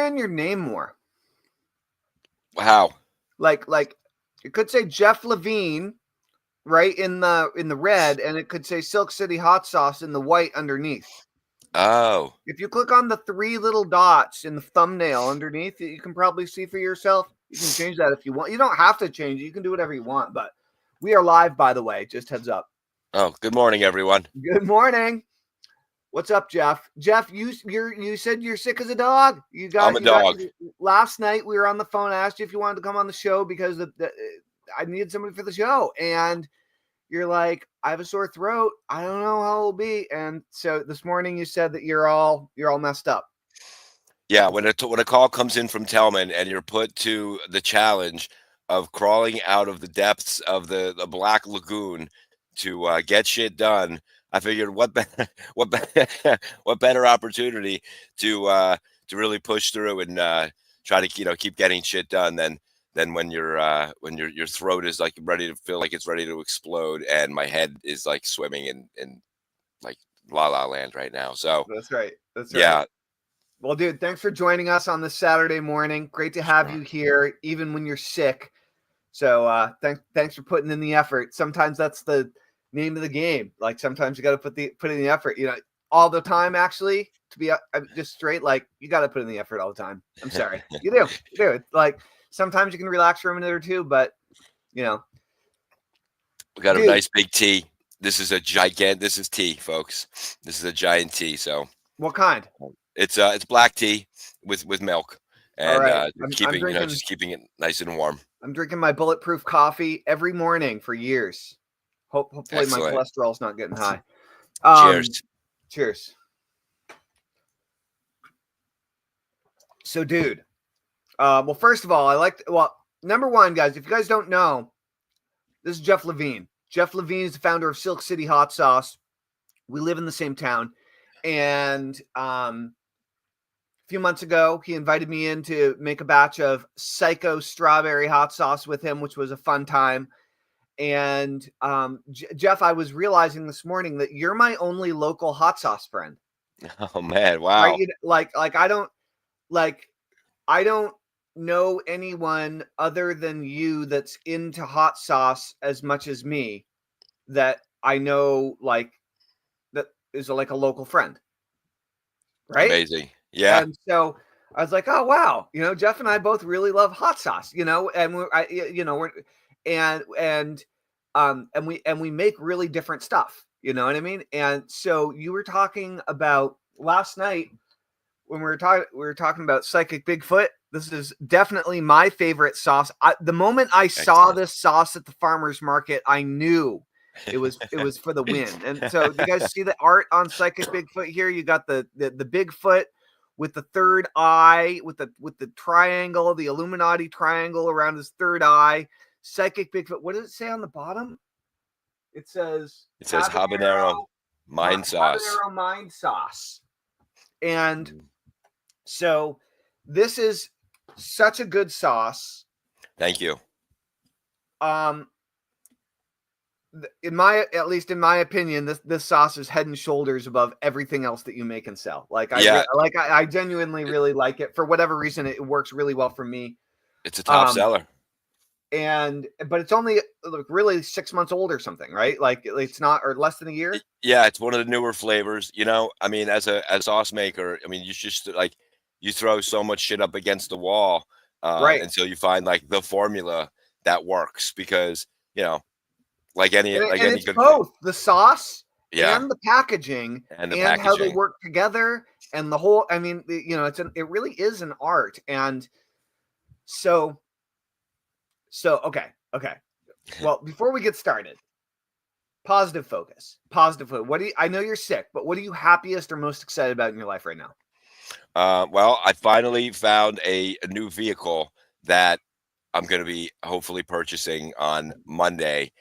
brand your name more. How? Like it could say Jeff Levine right in the red, and it could say Silk City Hot Sauce in the white underneath. Oh. If you click on the 3 little dots in the thumbnail underneath, you can probably see for yourself. You can change that if you want. You don't have to change it. You can do whatever you want. But we are live, by the way. Just heads up. Oh, good morning, everyone. Good morning. What's up, Jeff? Jeff, you said you're sick as a dog. I'm a dog. Last night we were on the phone. I asked you if you wanted to come on the show because I needed somebody for the show, and you're like, I have a sore throat. I don't know how it'll be. And so this morning you said that you're all messed up. Yeah, when a call comes in from Tellman and you're put to the challenge of crawling out of the depths of the Black Lagoon to get shit done, I figured what better opportunity to really push through and try to keep getting shit done than when your throat is like ready to feel like it's ready to explode and my head is like swimming in like la la land right now. So that's right. Yeah. Well, dude, thanks for joining us on this Saturday morning. Great to have you here, even when you're sick. So thanks for putting in the effort. Sometimes that's the name of the game. Like sometimes you got to put in the effort. All the time. Actually, to be just straight, like you got to put in the effort all the time. I'm sorry, you do. It's like sometimes you can relax for a minute or two, but we got a nice big tea. This is tea, folks. This is a giant tea. So what kind? It's black tea with milk, and right. just keeping it nice and warm. I'm drinking my bulletproof coffee every morning for years. Hopefully Excellent. My cholesterol's not getting high. Cheers. So, dude, well, first of all, number one, guys, if you guys don't know, this is Jeff Levine. Jeff Levine is the founder of Silk City Hot Sauce. We live in the same town, and a few months ago, he invited me in to make a batch of Psycho Strawberry Hot Sauce with him, which was a fun time. And Jeff, I was realizing this morning that you're my only local hot sauce friend. Oh man, wow! Right? I don't know anyone other than you that's into hot sauce as much as me that I know that is like a local friend. Right? Amazing. Yeah. And so I was like, oh wow, Jeff and I both really love hot sauce, and we make really different stuff, you know what I mean? And so you were talking about last night when we were talking about Psychic Bigfoot. This is definitely my favorite sauce. The moment I saw this sauce at the farmer's market, I knew it was for the win. And so you guys see the art on Psychic Bigfoot here? You got the Bigfoot with the third eye, with the triangle, the Illuminati triangle around his third eye. Psychic Bigfoot. What does it say on the bottom? It says habanero mind sauce. Habanero mind sauce. And so this is such a good sauce. Thank you. In my opinion, this sauce is head and shoulders above everything else that you make and sell. I genuinely really like it. For whatever reason, it works really well for me. It's a top seller. But it's only really 6 months old or something, right? Like it's not, or less than a year. Yeah, it's one of the newer flavors. I mean, as a sauce maker, I mean, you just you throw so much shit up against the wall, right? Until you find like the formula that works, because like any good both the sauce, and the packaging, and how they work together, and the whole. I mean, it really is an art, and so okay. Well, before we get started, positive focus. I know you're sick, but what are you happiest or most excited about in your life right now? Well, I finally found a new vehicle that I'm going to be hopefully purchasing on Monday.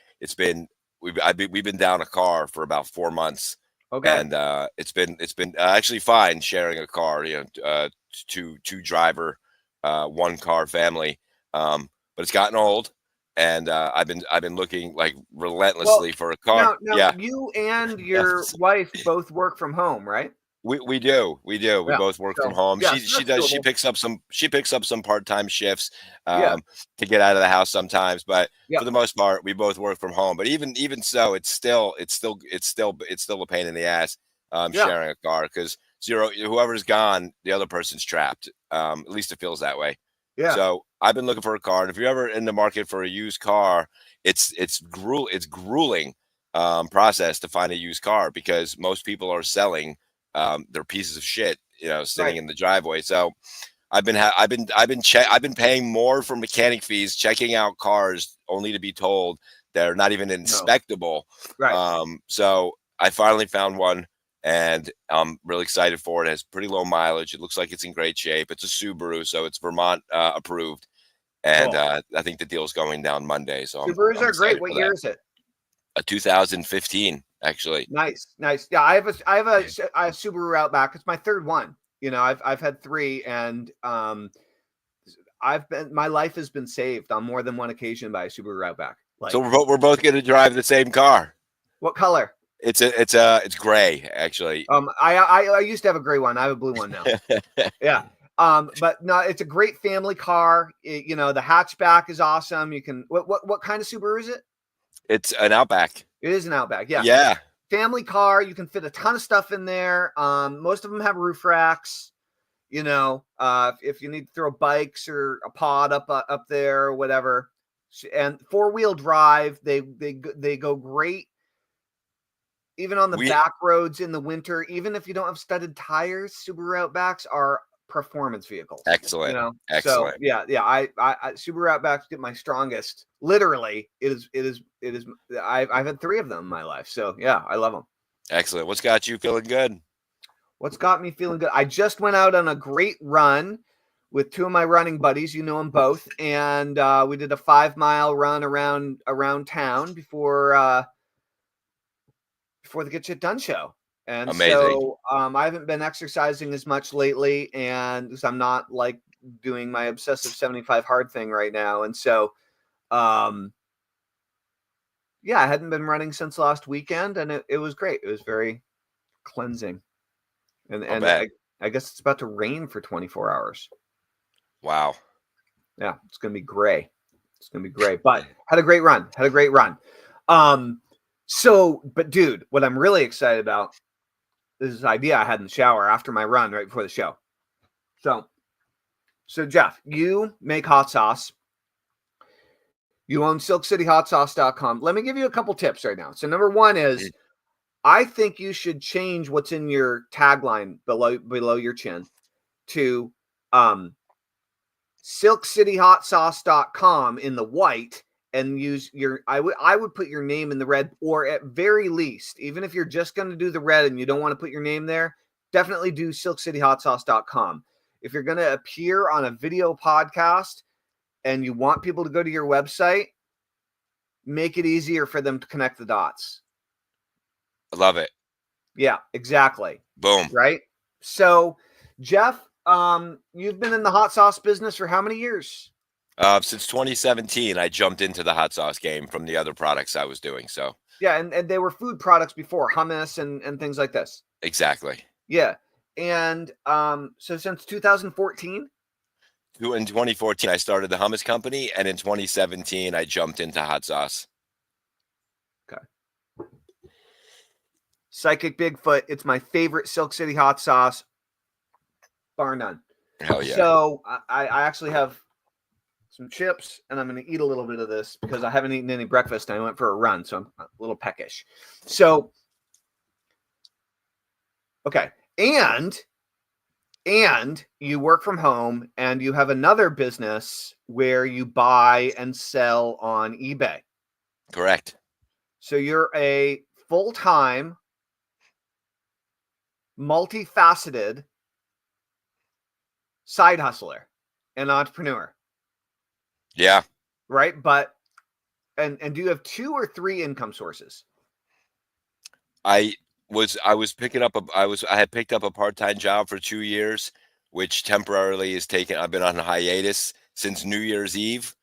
We've been down a car for about 4 months. Okay. And it's been actually fine sharing a car, two driver, one car family. But it's gotten old, and I've been looking like relentlessly for a car. No, you and your wife both work from home, right? We do. We do. We Yeah. both work from So home. yeah, She that's does. doable. She picks up some part-time shifts Yeah. to get out of the house sometimes. But for Yep. the most part, we both work from home. But even so, it's still a pain in the ass Yeah. sharing a car because whoever's gone, the other person's trapped. At least it feels that way. Yeah. So I've been looking for a car, and if you're ever in the market for a used car, it's grueling process to find a used car because most people are selling they're pieces of shit, sitting Right. in the driveway. So I've been paying more for mechanic fees, checking out cars, only to be told they're not even No. inspectable. Right. So I finally found one, and I'm really excited for it. It has pretty low mileage. It looks like it's in great shape. It's a Subaru, so it's Vermont approved, and Cool. I think the deal's going down Monday. So Subarus I'm are great. excited What for year that. is it? A 2015, actually. Nice, nice. Yeah, I have Subaru Outback. It's my third one. I've had three, and my life has been saved on more than one occasion by a Subaru Outback. So Like, we're both going to drive the same car. what color? It's gray, actually. I used to have a gray one. I have a blue one now. Yeah. But no, it's a great family car. The hatchback is awesome. You can what kind of Subaru is it? It's an Outback. It is an Outback. Yeah. Yeah. Family car. You can fit a ton of stuff in there. Most of them have roof racks. If you need to throw bikes or a pod up there or whatever, and 4-wheel drive, they go great even on the We back roads in the winter. Even if you don't have studded tires, Subaru Outbacks are performance vehicles. excellent. So Excellent. yeah, I Subaru Outbacks get my strongest. Literally, it is. I've had 3 of them in my life. So yeah, I love them. Excellent. What's got you feeling good? What's got me feeling good? I just went out on a great run with 2 of my running buddies. You know them both, and we did a 5-mile run around town before the Get Shit Done show. And Amazing. so I haven't been exercising as much lately, and because I'm not like doing my obsessive 75 hard thing right now, and so yeah, I hadn't been running since last weekend, and it was great. It was very cleansing. I'll And bet. I guess it's about to rain for 24 hours. Wow. Yeah, it's gonna be gray. It's gonna be gray. But had a great run. But dude, what I'm really excited about is this idea I had in the shower after my run right before the show. So Jeff, you make hot sauce. You own silkcityhotsauce.com. Let me give you a couple tips right now. So number one is I think you should change what's in your tagline below your chin to silkcityhotsauce.com in the white and use I would put your name in the red, or at very least, even if you're just going to do the red and you don't want to put your name there, definitely do silkcityhotsauce.com. If you're going to appear on a video podcast and you want people to go to your website, make it easier for them to connect the dots. I love it. Yeah, exactly. Boom. Right. So, Jeff, you've been in the hot sauce business for how many years? Since 2017, I jumped into the hot sauce game from the other products I was doing. So Yeah, and they were food products before, hummus and things like this. exactly. Yeah. And so since 2014? In 2014, I started the hummus company, and in 2017, I jumped into hot sauce. Okay. Psychic Bigfoot. It's my favorite Silk City hot sauce, bar none. Hell yeah. So I actually have some chips, and I'm going to eat a little bit of this because I haven't eaten any breakfast, and I went for a run, so I'm a little peckish. So, okay. And you work from home, and you have another business where you buy and sell on eBay. Correct. So you're a full-time, multifaceted side hustler and entrepreneur. Yeah. Right? But and do you have 2 or 3 income sources? I had picked up a part-time job for 2 years, which temporarily is taken. I've been on a hiatus since New Year's Eve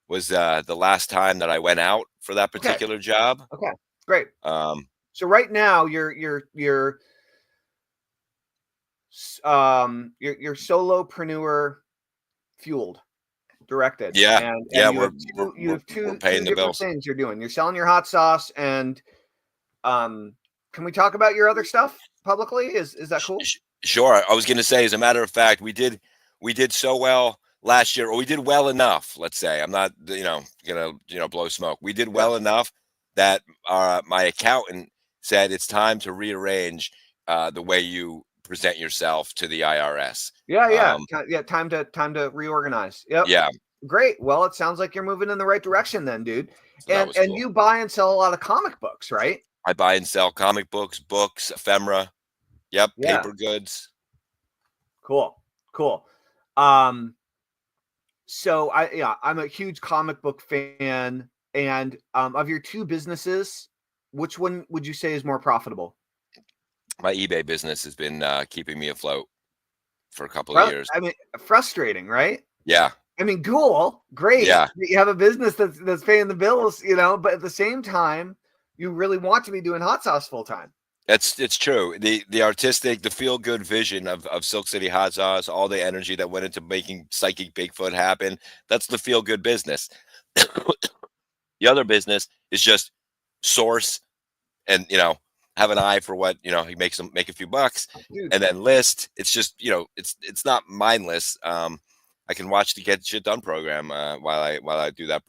was the last time that I went out for that particular job. Okay, great. Um, So right now you're you're solopreneur fueled, directed, Yeah, and yeah, you have we're two paying the different bills. things you're doing. You're selling your hot sauce, and can we talk about your other stuff publicly? Is that cool? Sure. I was going to say, as a matter of fact, we did so well last year, or we did well enough. Let's say I'm not, gonna blow smoke. We did Yeah. well enough that my accountant said it's time to rearrange the way you present yourself to the IRS. Yeah. Yeah. Time to reorganize. Yep. Yeah, Great. Well, it sounds like you're moving in the right direction then, dude. so that was And cool. you buy and sell a lot of comic books, right? I buy and sell comic books, ephemera. Yep, Yeah. paper goods. Cool. Cool. Um, so I'm a huge comic book fan. And of your two businesses, which one would you say is more profitable? My eBay business has been keeping me afloat for a couple of years. I mean, frustrating, right? Yeah, I mean, cool, great yeah. that you have a business that's paying the bills, but at the same time, you really want to be doing hot sauce full time. It's true. The artistic, the feel good vision of Silk City Hot Sauce, all the energy that went into making Psychic Bigfoot happen. That's the feel good business. The other business is just source and have an eye for what he make a few bucks Dude, and then list. It's just it's not mindless. I can watch the Get Shit Done program while I do that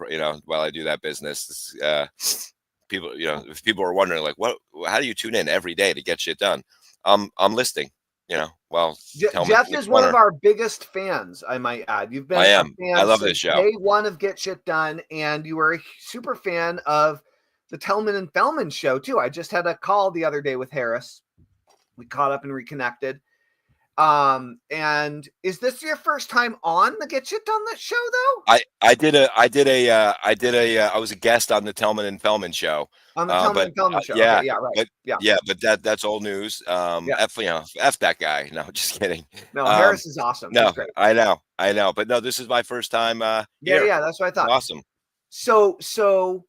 while I do that business. People, if people are wondering like how do you tune in every day to get shit done? I'm listing, well, Jeff is one of our biggest fans, I might add. You've been I a am. fan I love since this show. day one of Get Shit Done, and you were a super fan of the Tellman and Thelman show too. I just had a call the other day with Harris. We caught up and reconnected. And is this your first time on the Get Shit Done that show though? I was a guest on the Tellman and Thelman show. On the Tellman and Thelman show. Yeah, Okay, yeah, right. but Yeah. but that's old news. Yeah. F that guy. No, just kidding. No, Harris is awesome. No, He's great. I know, but no, this is my first time here. Yeah, that's what I thought. Awesome. So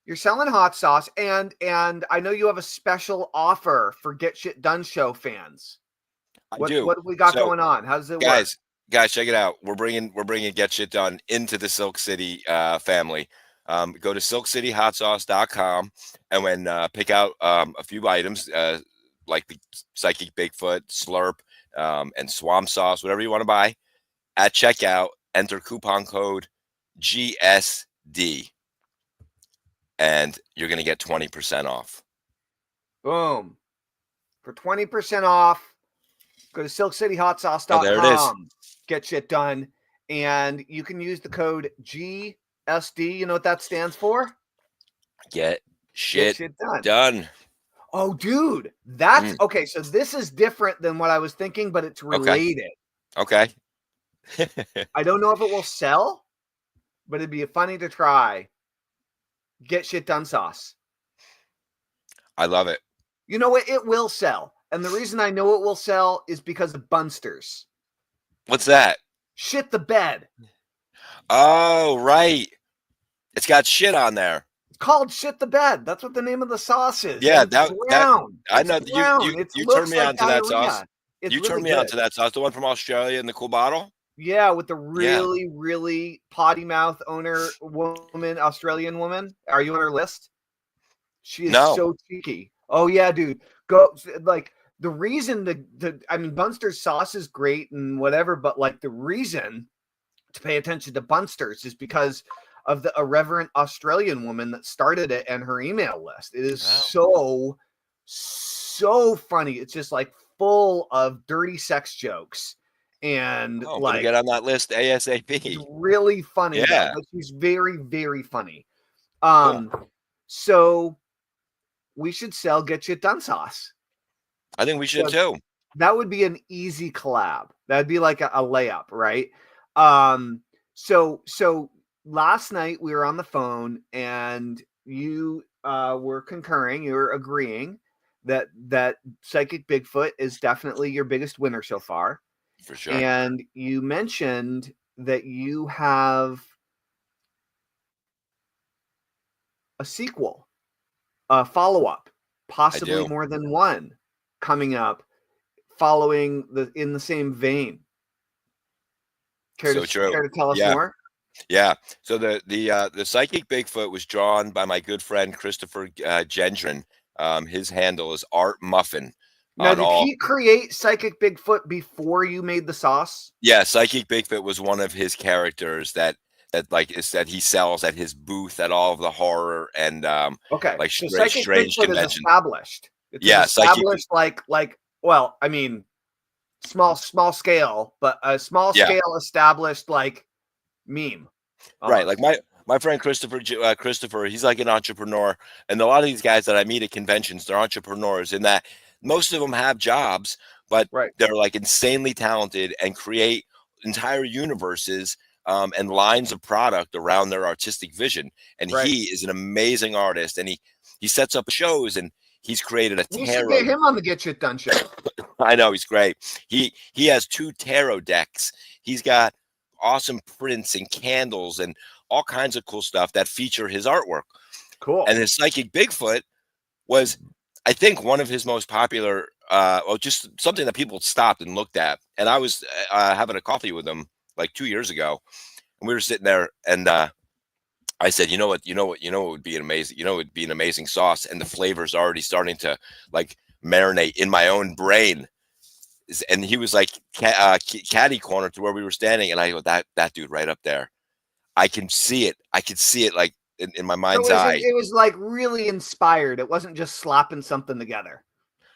you're selling hot sauce, and I know you have a special offer for Get Shit Done show fans. I do. What do we got going on? How does it work? Guys, check it out. We're bringing Get Shit Done into the Silk City family. Go to silkcityhotsauce.com and when pick out a few items like the Psychic Bigfoot, Slurp, and Swamp Sauce, whatever you want to buy. At checkout, enter coupon code GSD, and you're going to get 20% off. Boom. For 20% off, go to silkcityhotsauce.com. Oh, there it is. Get Shit Done. And you can use the code GSD. You know what that stands for? Get shit done. Oh, dude. That's okay. So this is different than what I was thinking, but it's related. Okay. I don't know if it will sell, but it'd be funny to try. Get Shit Done sauce. I love it. You know what? It will sell. And the reason I know it will sell is because of Bunsters. What's that? Shit the bed. Oh, right. It's got shit on there. It's called Shit the Bed. That's what the name of the sauce is. Yeah, I know you turned me on to that sauce. You turned me on to that sauce, the one from Australia in the cool bottle. Yeah, with the really potty mouth Australian woman. Are you on her list? She is so cheeky. Oh yeah, dude. Go like the reason Bunster's sauce is great and whatever, but like the reason to pay attention to Bunster's is because of the irreverent Australian woman that started it and her email list. It is so funny. It's just like full of dirty sex jokes. And like get on that list ASAP. It's really funny. Yeah, but she's very, very funny. Cool. So we should sell Get Shit Done sauce. I think we should too. That would be an easy collab. That'd be like a layup, right? So last night we were on the phone and you were concurring, you were agreeing that Psychic Bigfoot is definitely your biggest winner so far. For sure. And you mentioned that you have a sequel, a follow-up, possibly more than one coming up following in the same vein. Care So true. to tell us Yeah. more? Yeah. So the psychic Bigfoot was drawn by my good friend Christopher Gendron. His handle is Art Muffin Now, on did all. he create Psychic Bigfoot before you made the sauce? Yeah, psychic Bigfoot was one of his characters that he sells at his booth at all of the horror and Okay, like so Psychic strange Bigfoot is conventions. established. It's an Yeah, psychic. established well, I mean, small scale, but a small Yeah, scale established like meme. right. Almost. Like my friend Christopher, he's like an entrepreneur, and a lot of these guys that I meet at conventions, they're entrepreneurs. In that most of them have jobs, but Right. they're like insanely talented and create entire universes and lines of product around their artistic vision. And Right. he is an amazing artist, and he sets up shows, and he's created a We should tarot. get him on the Get Shit Done show. I know, he's great. He has 2 tarot decks. He's got awesome prints and candles and all kinds of cool stuff that feature his artwork. Cool. And his psychic Bigfoot was, I think, one of his most popular, just something that people stopped and looked at. And I was having a coffee with him like 2 years ago, and we were sitting there, and I said, you know what would be an amazing sauce, and the flavor's already starting to like marinate in my own brain. And he was like caddy corner to where we were standing, and I go, that dude right up there. I can see it. I could see it like in my mind's eye. It was like really inspired. It wasn't just slapping something together.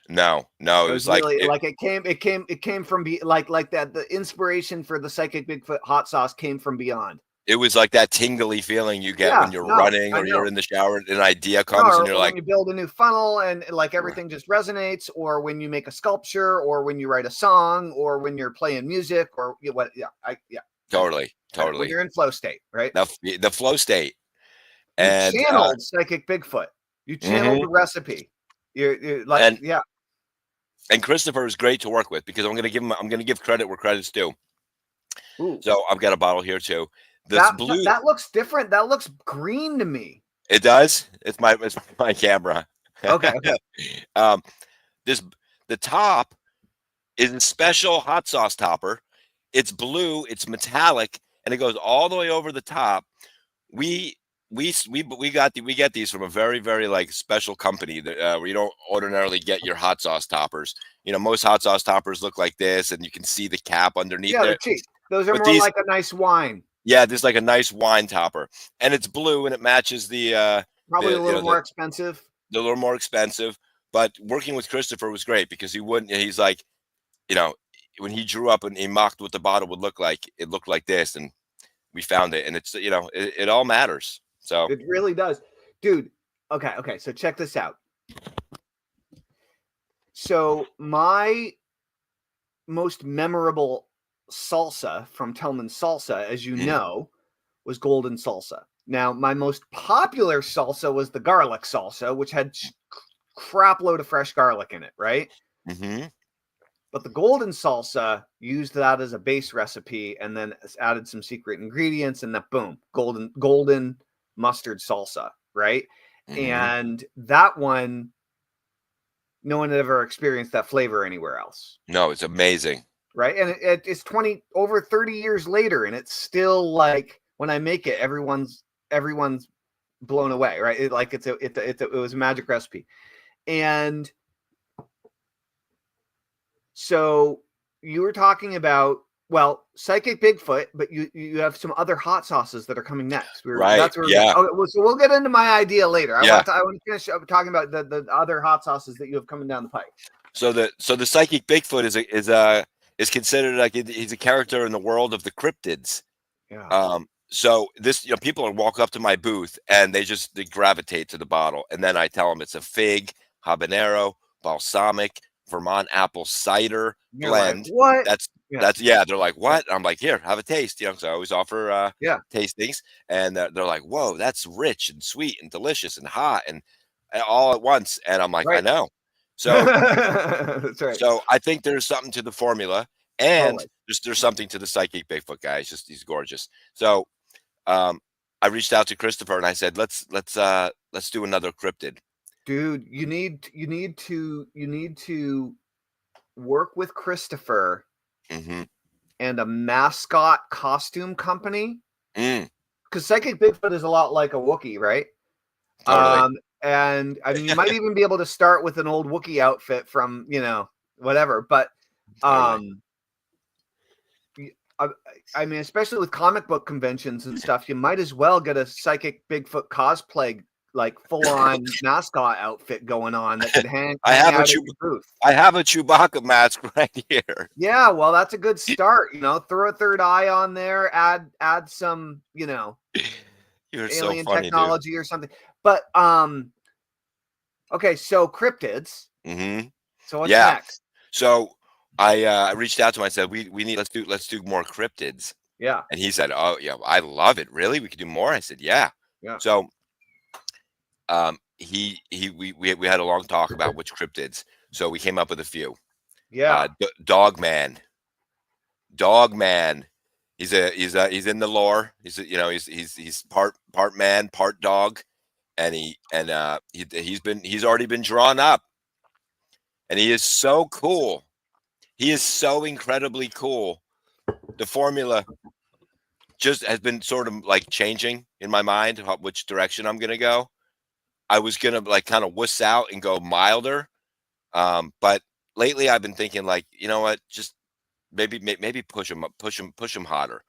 No, it was like really it came from like that. The inspiration for the Psychic Bigfoot hot sauce came from beyond. It was like that tingly feeling you get when you're running or you're in the shower and an idea comes and you're like, when you build a new funnel and like everything just resonates, or when you make a sculpture, or when you write a song, or when you're playing music, or what? Totally. When you're in flow state, right? The flow state. You And channeled Psychic Bigfoot. You channeled the recipe. You're like, And Christopher is great to work with because I'm going to give credit where credit's due. Ooh. So I've got a bottle here too. Blue. That looks different. That looks green to me. It does. It's my camera. Okay. The top is a special hot sauce topper. It's blue. It's metallic, and it goes all the way over the top. We get these from a very, very like special company that where you don't ordinarily get your hot sauce toppers. You know, most hot sauce toppers look like this, and you can see the cap underneath. Yeah, they're cheap. Those are more like a nice wine. Yeah, this is like a nice wine topper, and it's blue, and it matches the probably a little more expensive. A little more expensive, but working with Christopher was great because he's like, you know, when he drew up and he mocked what the bottle would look like, it looked like this, and we found it, and it's, you know, it all matters. So it really does, dude. Okay. So check this out. So my most memorable salsa from Tellman Salsa, as you know, was golden salsa. Now, my most popular salsa was the garlic salsa, which had crap load of fresh garlic in it, right? Mm-hmm. But the golden salsa used that as a base recipe and then added some secret ingredients, and that boom, golden mustard salsa, right? Mm-hmm. And that one, no one had ever experienced that flavor anywhere else. No, it's amazing. Right. And it's over 30 years later, and it's still like when I make it, everyone's blown away. Right. It was a magic recipe. And so you were talking about, well, Psychic Bigfoot, but you have some other hot sauces that are coming next. Right. That's where so we'll get into my idea later. I want to finish talking about the other hot sauces that you have coming down the pipe. So the Psychic Bigfoot is considered like he's a character in the world of the cryptids. Yeah. So this, people walk up to my booth and they gravitate to the bottle, and then I tell them it's a fig, habanero, balsamic, Vermont apple cider blend. Like, what? That's they're like, what? I'm like, here, have a taste. So I always offer tastings, and they're like, whoa, that's rich and sweet and delicious and hot and all at once. And I'm like, I know. So that's right. So I think there's something to the formula, and there's something to the Psychic Bigfoot guy. He's gorgeous. So I reached out to Christopher and I said, let's do another cryptid. Dude, you need to work with Christopher Mm-hmm. and a mascot costume company. Mm, Because Psychic Bigfoot is a lot like a Wookiee, right? totally. And I mean, you might even be able to start with an old Wookiee outfit from, whatever. But Totally. I mean, especially with comic book conventions and stuff, you might as well get a Psychic Bigfoot cosplay, like full on mascot outfit going on that could hang out at your booth. I have a Chewbacca mask right here. Yeah, well, that's a good start. Throw a third eye on there, add some, You're so alien funny, dude. technology or something. But okay, so cryptids. Mm-hmm. So what's Yeah. next? So I reached out to him. I said, we need let's do more cryptids. Yeah. And he said, oh yeah, I love it. Really? We could do more? I said, yeah. Yeah. So we had a long talk about which cryptids. So we came up with a few. Yeah. Dogman. He's in the lore. He's part man, part dog, and he's already been drawn up, and he is so cool. He is so incredibly cool. The formula just has been sort of like changing in my mind which direction I'm gonna go. I was gonna like kind of wuss out and go milder, but lately I've been thinking like, you know what, just maybe push him hotter,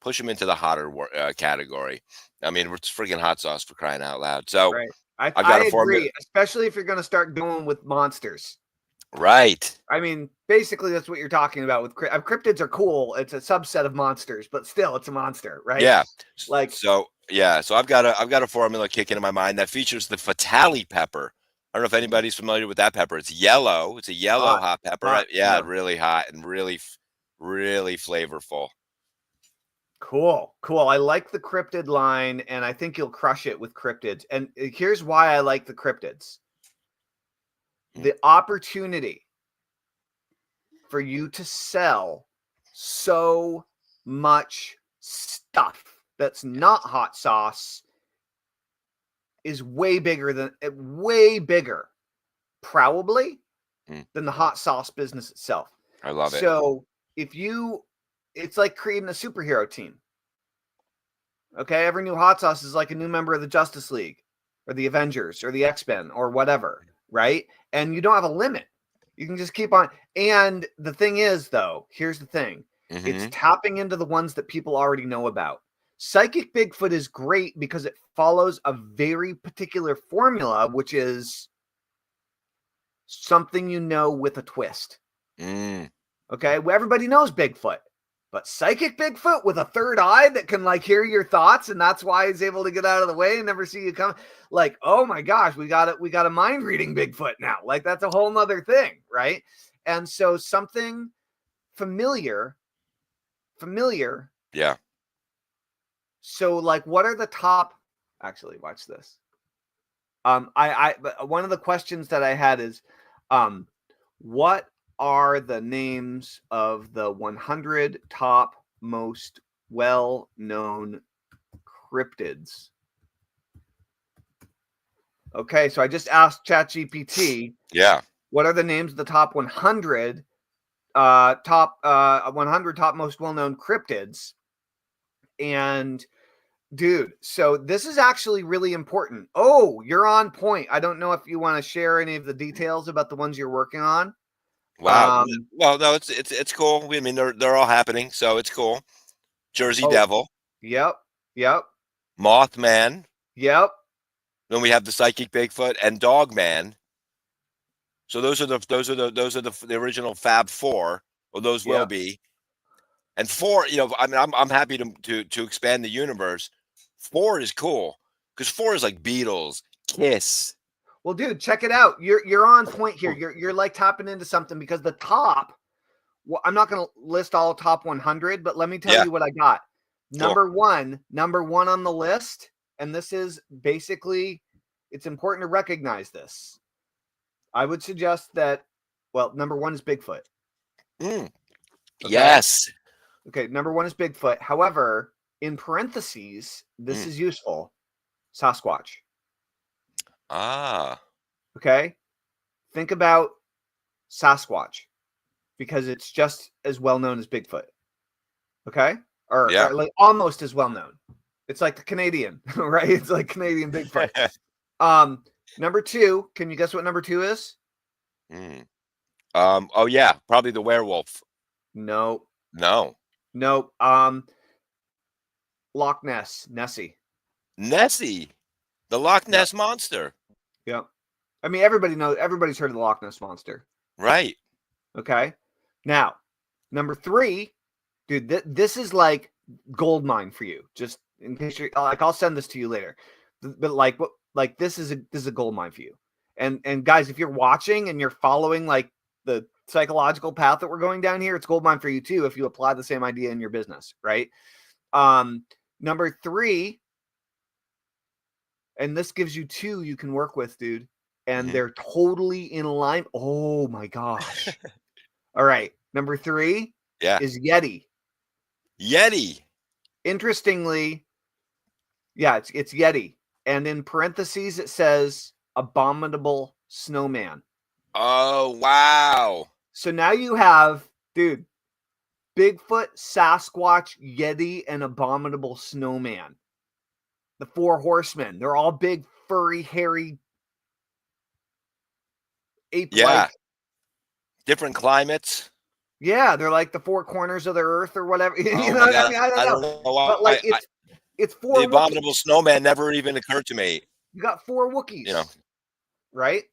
push him into the hotter category. I mean, it's freaking hot sauce for crying out loud. So Right. I've got I a formula. agree, especially if you're going to start going with monsters. Right. I mean, basically, that's what you're talking about with cryptids are cool. It's a subset of monsters, but still, it's a monster, right? Yeah. Like, so yeah. So I've got a formula kicking in my mind that features the Fatali pepper. I don't know if anybody's familiar with that pepper. It's yellow. It's a yellow hot pepper. hot, Yeah, yeah. really hot and really flavorful. Cool. I like the cryptid line, and I think you'll crush it with cryptids. And here's why I like the cryptids. The opportunity for you to sell so much stuff that's not hot sauce is way bigger, probably, than the hot sauce business itself. I love it. So it's like creating a superhero team. Okay, every new hot sauce is like a new member of the Justice League or the Avengers or the X-Men or whatever, right? And you don't have a limit. You can just keep on. And the thing is, though, here's the thing. Mm-hmm. It's tapping into the ones that people already know about. Psychic Bigfoot is great because it follows a very particular formula, which is something with a twist. Okay, well, everybody knows Bigfoot. But Psychic Bigfoot with a third eye that can like hear your thoughts, and that's why he's able to get out of the way and never see you come. Like, oh my gosh, we got a mind reading Bigfoot now. Like, that's a whole nother thing, right? And so something familiar. Yeah. So like, what are the top? Actually, watch this. One of the questions that I had is, what are the names of the 100 top most well-known cryptids? Okay, so I just asked ChatGPT. Yeah. What are the names of the top 100 top most well-known cryptids? And dude, so this is actually really important. Oh, you're on point. I don't know if you want to share any of the details about the ones you're working on. Wow. Well, no, it's cool. I mean, they're all happening, so it's cool. Jersey Devil. Yep. Mothman. Yep. Then we have the Psychic Bigfoot and Dogman. So those are the original Fab Four. Well, those will be. And 4, I mean, I'm happy to expand the universe. 4 is cool because 4 is like Beatles, Kiss. Well, dude, check it out. You're on point here. You're like tapping into something because the top. Well, I'm not going to list all top 100, but let me tell you what I got. Number one on the list, and this is basically, it's important to recognize this. I would suggest that. Well, number 1 is Bigfoot. Okay? Yes. Okay, number 1 is Bigfoot. However, in parentheses, this is useful. Sasquatch. Ah. Okay. Think about Sasquatch. because it's just as well known as Bigfoot. Okay, or Yeah. like almost as well known. It's like the Canadian, right? It's like Canadian Bigfoot. Number 2. Can you guess what number 2 is? Oh yeah, probably the werewolf. No. No. Nope. Loch Ness, Nessie. Nessie, the Loch Yep. Ness monster. Yep. I mean, everybody's heard of the Loch Ness monster. Right. Okay. Now, number 3, dude, this is like gold mine for you. Just in case you're like, I'll send this to you later. But like this is a gold mine for you. And guys, if you're watching and you're following like the psychological path that we're going down here, it's gold mine for you too if you apply the same idea in your business, right? Number 3, and this gives you 2 you can work with, dude, and they're totally in line. Oh my gosh. All right, number 3 is Yeti. Yeti. Interestingly, yeah, it's Yeti, and in parentheses it says abominable snowman. Oh wow. So now you have, dude, Bigfoot, Sasquatch, Yeti, and abominable snowman. The 4 horsemen. They're all big, furry, hairy, ape-like. Yeah. Different climates. Yeah, they're like the 4 corners of the earth or whatever. You Oh know my what I God. mean? I don't know why. But like it's 4 The abominable Wookiees. snowman never even occurred to me. You got 4 Wookiees. You know. Right?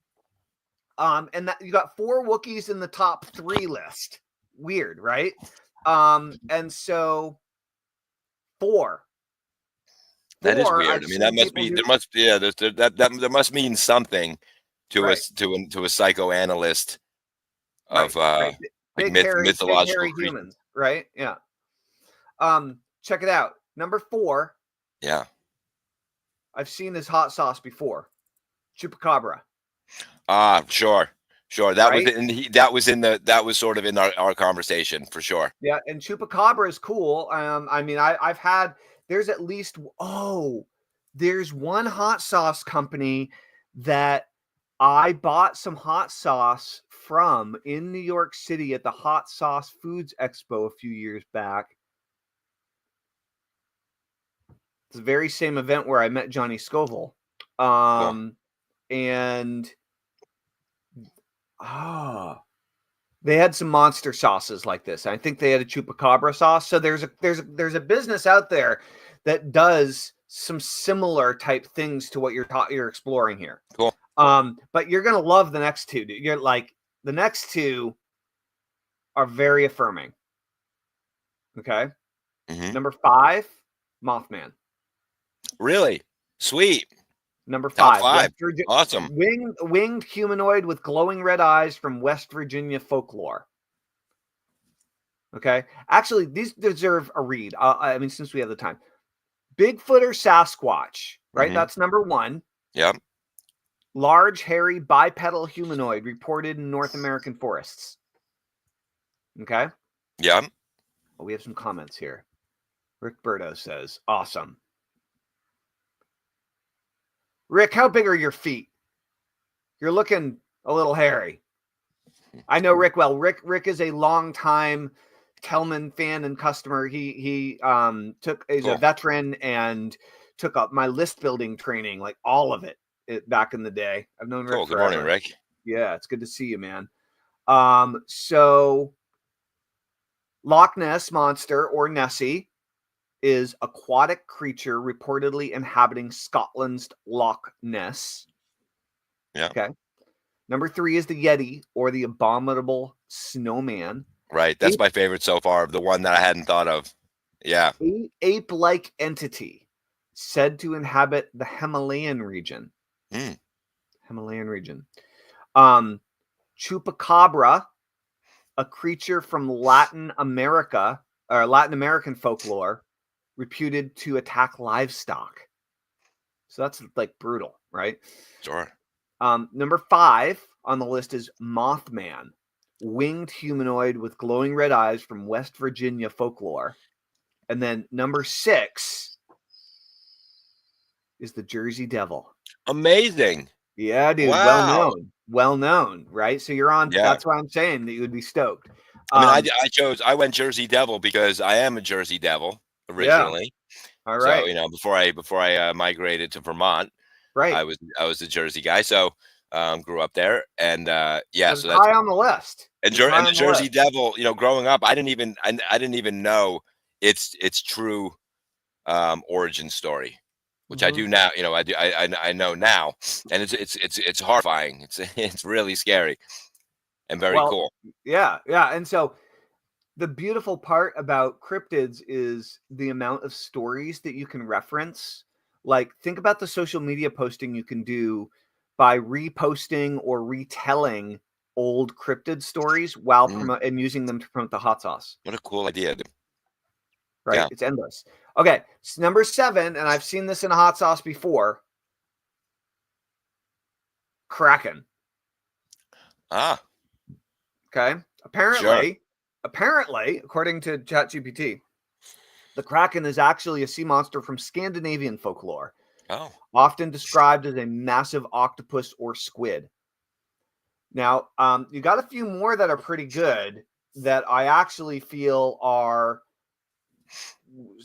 And that you got 4 Wookiees in the top 3 list. Weird, right? And so 4. That is weird. I've I mean, that seen must people be do- there must yeah, there's that must mean something to Right. us to a psychoanalyst of right. like Big hairy mythological creatures. humans, right? Yeah. Check it out. Number 4, Yeah. I've seen this hot sauce before. Chupacabra. Sure. That Right? that was sort of in our conversation for sure. Yeah, and Chupacabra is cool. I mean, I've had there's at least there's one hot sauce company that I bought some hot sauce from in New York City at the Hot Sauce Foods Expo a few years back. It's the very same event where I met Johnny Scoville. Cool. And they had some monster sauces like this. I think they had a Chupacabra sauce. So there's a business out there that does some similar type things to what you're exploring here. Cool. But you're gonna love the next 2. You're like the next 2 are very affirming. Okay. Number 5, Mothman. Really? Sweet. Number Top 5. 5. Awesome. Winged humanoid with glowing red eyes from West Virginia folklore. Okay. Actually, these deserve a read. I mean, since we have the time. Bigfoot or Sasquatch, right? That's number 1. Yep. Large, hairy, bipedal humanoid reported in North American forests. Okay. Yep. Oh, we have some comments here. Rick Berto says, awesome. Rick, how big are your feet? You're looking a little hairy. I know Rick well. Rick is a longtime Tellman fan and customer. He's a veteran and took up my list building training, like all of it back in the day. I've known Rick. Good morning, Rick. Yeah, it's good to see you, man. So Loch Ness monster or Nessie is aquatic creature reportedly inhabiting Scotland's Loch Ness. Yeah. Okay. Number 3 is the Yeti or the abominable snowman. Right. That's my favorite so far. The one that I hadn't thought of. Yeah. Ape-like entity said to inhabit the Himalayan region. Himalayan region. Chupacabra, a creature from Latin American folklore, reputed to attack livestock. So that's like brutal, right? Sure. Number 5 on the list is Mothman, winged humanoid with glowing red eyes from West Virginia folklore. And then number 6 is the Jersey Devil. Amazing. Yeah, dude. Wow. Well known, right? So you're on. Yeah. That's why I'm saying that you would be stoked. I mean, I went Jersey Devil because I am a Jersey Devil Yeah. originally. All So, right. you know, before I migrated to Vermont, Right. I was a Jersey guy. So, grew up there, and yeah, But so it's that's high on the list. and, It's high The on the Jersey list. Devil. You know, growing up, I didn't even know its true origin story, which I Mhm. do now. You know, I know now, and it's horrifying. It's it's really scary and very Well, cool. yeah, yeah. And so the beautiful part about cryptids is the amount of stories that you can reference. Like, think about the social media posting you can do by reposting or retelling old cryptid stories while Mm, using them to promote the hot sauce. what a cool idea. Right? Yeah. It's endless. Okay, so number 7, and I've seen this in a hot sauce before. Kraken. Ah, Okay. sure. Apparently, according to ChatGPT, the Kraken is actually a sea monster from Scandinavian folklore, Oh, often described as a massive octopus or squid. Now, you got a few more that are pretty good that I actually feel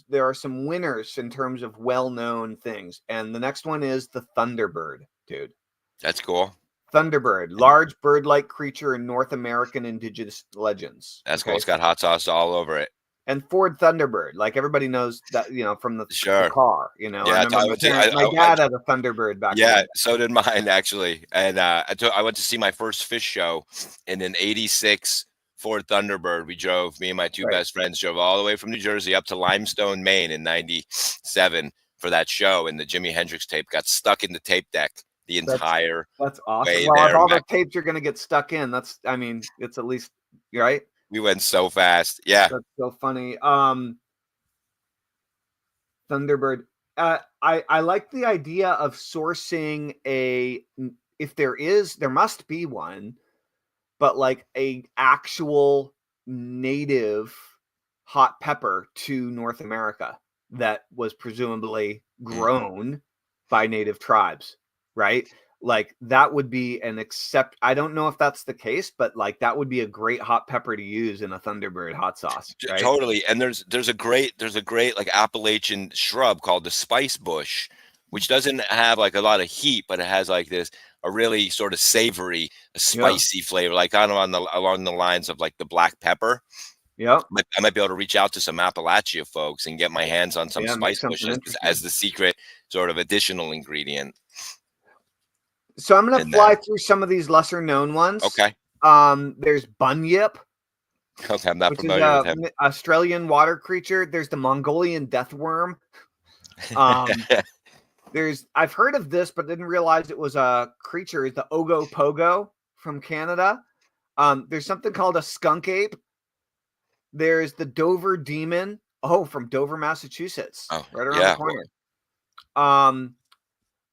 there are some winners in terms of well-known things. And the next one is the Thunderbird, dude. that's cool. Thunderbird, And large bird-like creature in North American indigenous legends. that's cool. Okay, It's got hot sauce all over it. and Ford Thunderbird, like everybody knows that, from the Sure. car. I Yeah, remember my dad had a Thunderbird back in the yeah, day. so did mine actually. And I went to see my first fish show in an '86 Ford Thunderbird. Me and my two Right. best friends drove all the way from New Jersey up to Limestone, Maine in '97 for that show. And the Jimi Hendrix tape got stuck in the tape deck the That's entire that's awesome. way Well, if there and all the back. tapes are gonna get stuck in, it's at least right. We went so fast. Yeah. That's so funny. Thunderbird. I like the idea of sourcing if there must be one, but like a actual native hot pepper to North America that was presumably Mm. grown by native tribes, right? Like that would be I don't know if that's the case, but like that would be a great hot pepper to use in a Thunderbird hot sauce, right? Totally. And there's a great like Appalachian shrub called the spice bush, which doesn't have like a lot of heat, but it has like this a really sort of savory, a Yeah. spicy flavor, like kind of along the lines of like the black pepper. Yep. I might be able to reach out to some Appalachia folks and get my hands on some Yeah, make spice something bush as interesting. the secret sort of additional ingredient So I'm gonna in there. fly through some of these lesser known ones. Okay. There's bunyip, Okay, I'm not which is familiar with a him. Australian water creature. There's the Mongolian death worm. Um, I've heard of this, but didn't realize it was a creature. The Ogopogo from Canada. There's something called a skunk ape. There's the Dover demon. Oh, from Dover, Massachusetts, Oh, right around the yeah. Well, corner.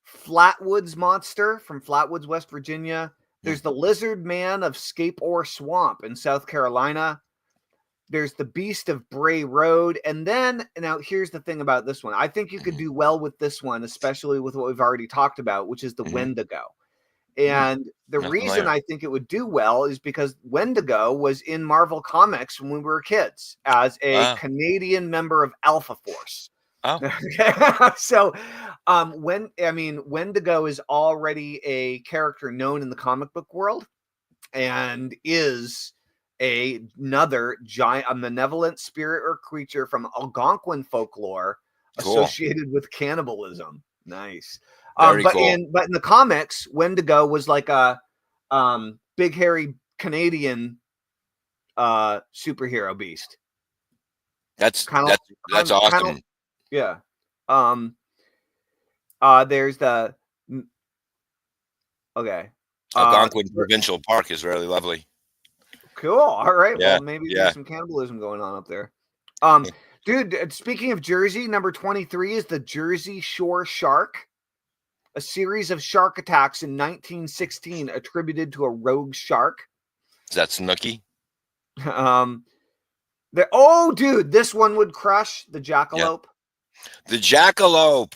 Flatwoods monster from Flatwoods, West Virginia. hmm, There's the lizard man of Scape Ore Swamp in South Carolina. There's the beast of Bray Road. And then, now here's the thing about this one. I think you could mhm, do well with this one, especially with what we've already talked about, which is the mhm, Wendigo. hmm, And the not reason familiar. I think it would do well is because Wendigo was in Marvel Comics when we were kids as a Wow. Canadian member of Alpha Force. Oh, So, Wendigo is already a character known in the comic book world and is another giant, a malevolent spirit or creature from Algonquin folklore cool. associated with cannibalism. Nice. Very cool. But in the comics, Wendigo was like a big hairy Canadian superhero beast. That's Kind of that's that's kind of awesome. yeah. Um there's the okay. Algonquin Provincial Park is really lovely. Cool. All right. Yeah, Well, maybe there's yeah. some cannibalism going on up there. Dude, speaking of Jersey, number 23 is the Jersey Shore Shark, a series of shark attacks in 1916 attributed to a rogue shark. Is that Snooky? Um, dude, this one would crush the Yeah. jackalope. The jackalope.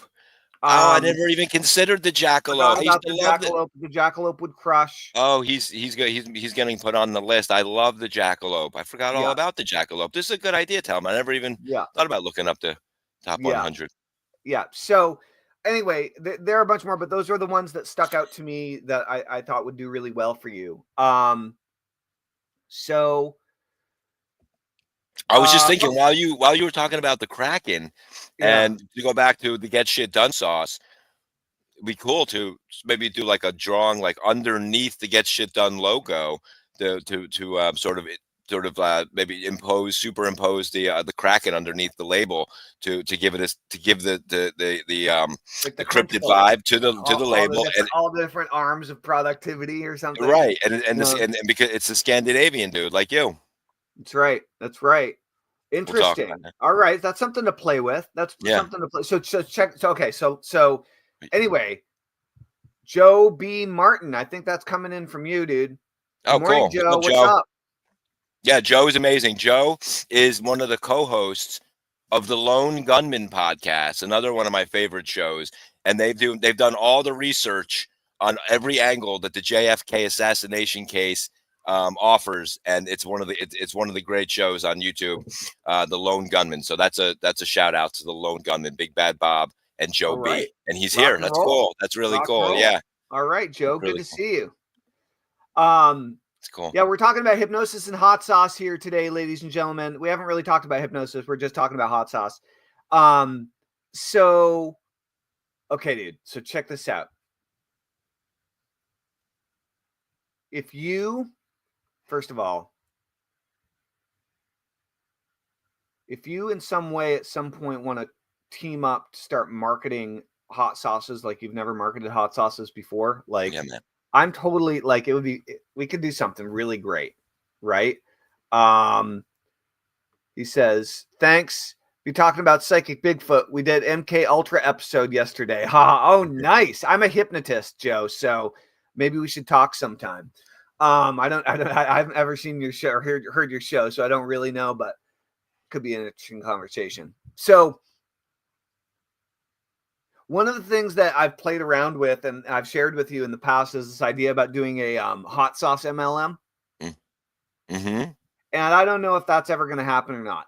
Oh, I never even considered the jackalope. Forgot I used about to the love it. jackalope. The jackalope would crush. Oh, he's good. He's getting put on the list. I love the jackalope. I forgot all Yeah, about the jackalope. This is a good idea, Tom. I never even yeah, thought about looking up the top yeah, 100. yeah. So anyway, there are a bunch more, but those are the ones that stuck out to me that I thought would do really well for you. So I was just thinking oh, while you were talking about the Kraken, yeah, and to go back to the Get Shit Done sauce, it'd be cool to maybe do like a drawing like underneath the Get Shit Done logo to maybe superimpose the Kraken underneath the label to give it to give like the the cryptid principle, vibe to the label. And all the different arms of productivity or something. right, and this No, and because it's a Scandinavian dude like you. that's right. That's right. We'll talk about Interesting. that. All right, that's something to play with. That's Yeah. something to play. So check. So okay. So anyway, Joe B. Martin. I think that's coming in from you, dude. Good Oh, morning, cool. What's Joe. up, What's Joe? up? Yeah, Joe is amazing. Joe is one of the co-hosts of the Lone Gunman podcast, another one of my favorite shows. And they've done all the research on every angle that the JFK assassination case offers, and it's one of the great shows on YouTube, the Lone Gunman. So that's a shout out to the Lone Gunman, Big Bad Bob and Joe All right. B. And he's Rock here. and That's roll. cool. That's really Rock and cool. roll. Yeah, All right, Joe. that's Good really to cool. see you. Um, It's cool. yeah, we're talking about hypnosis and hot sauce here today, ladies and gentlemen. We haven't really talked about hypnosis. We're just talking about hot sauce. So okay, dude. So check this out. If you, first of all, if you in some way at some point want to team up to start marketing hot sauces like you've never marketed hot sauces before, like Yeah, man. I'm totally like we could do something really great, right? Um he says, "Thanks. Be talking about psychic Bigfoot. We did MK Ultra episode yesterday." Ha! Oh, nice. I'm a hypnotist, Joe, so maybe we should talk sometime. I haven't ever seen your show or heard your show, so I don't really know, but could be an interesting conversation. So one of the things that I've played around with and I've shared with you in the past is this idea about doing a hot sauce MLM. Mm-hmm. And I don't know if that's ever going to happen or not.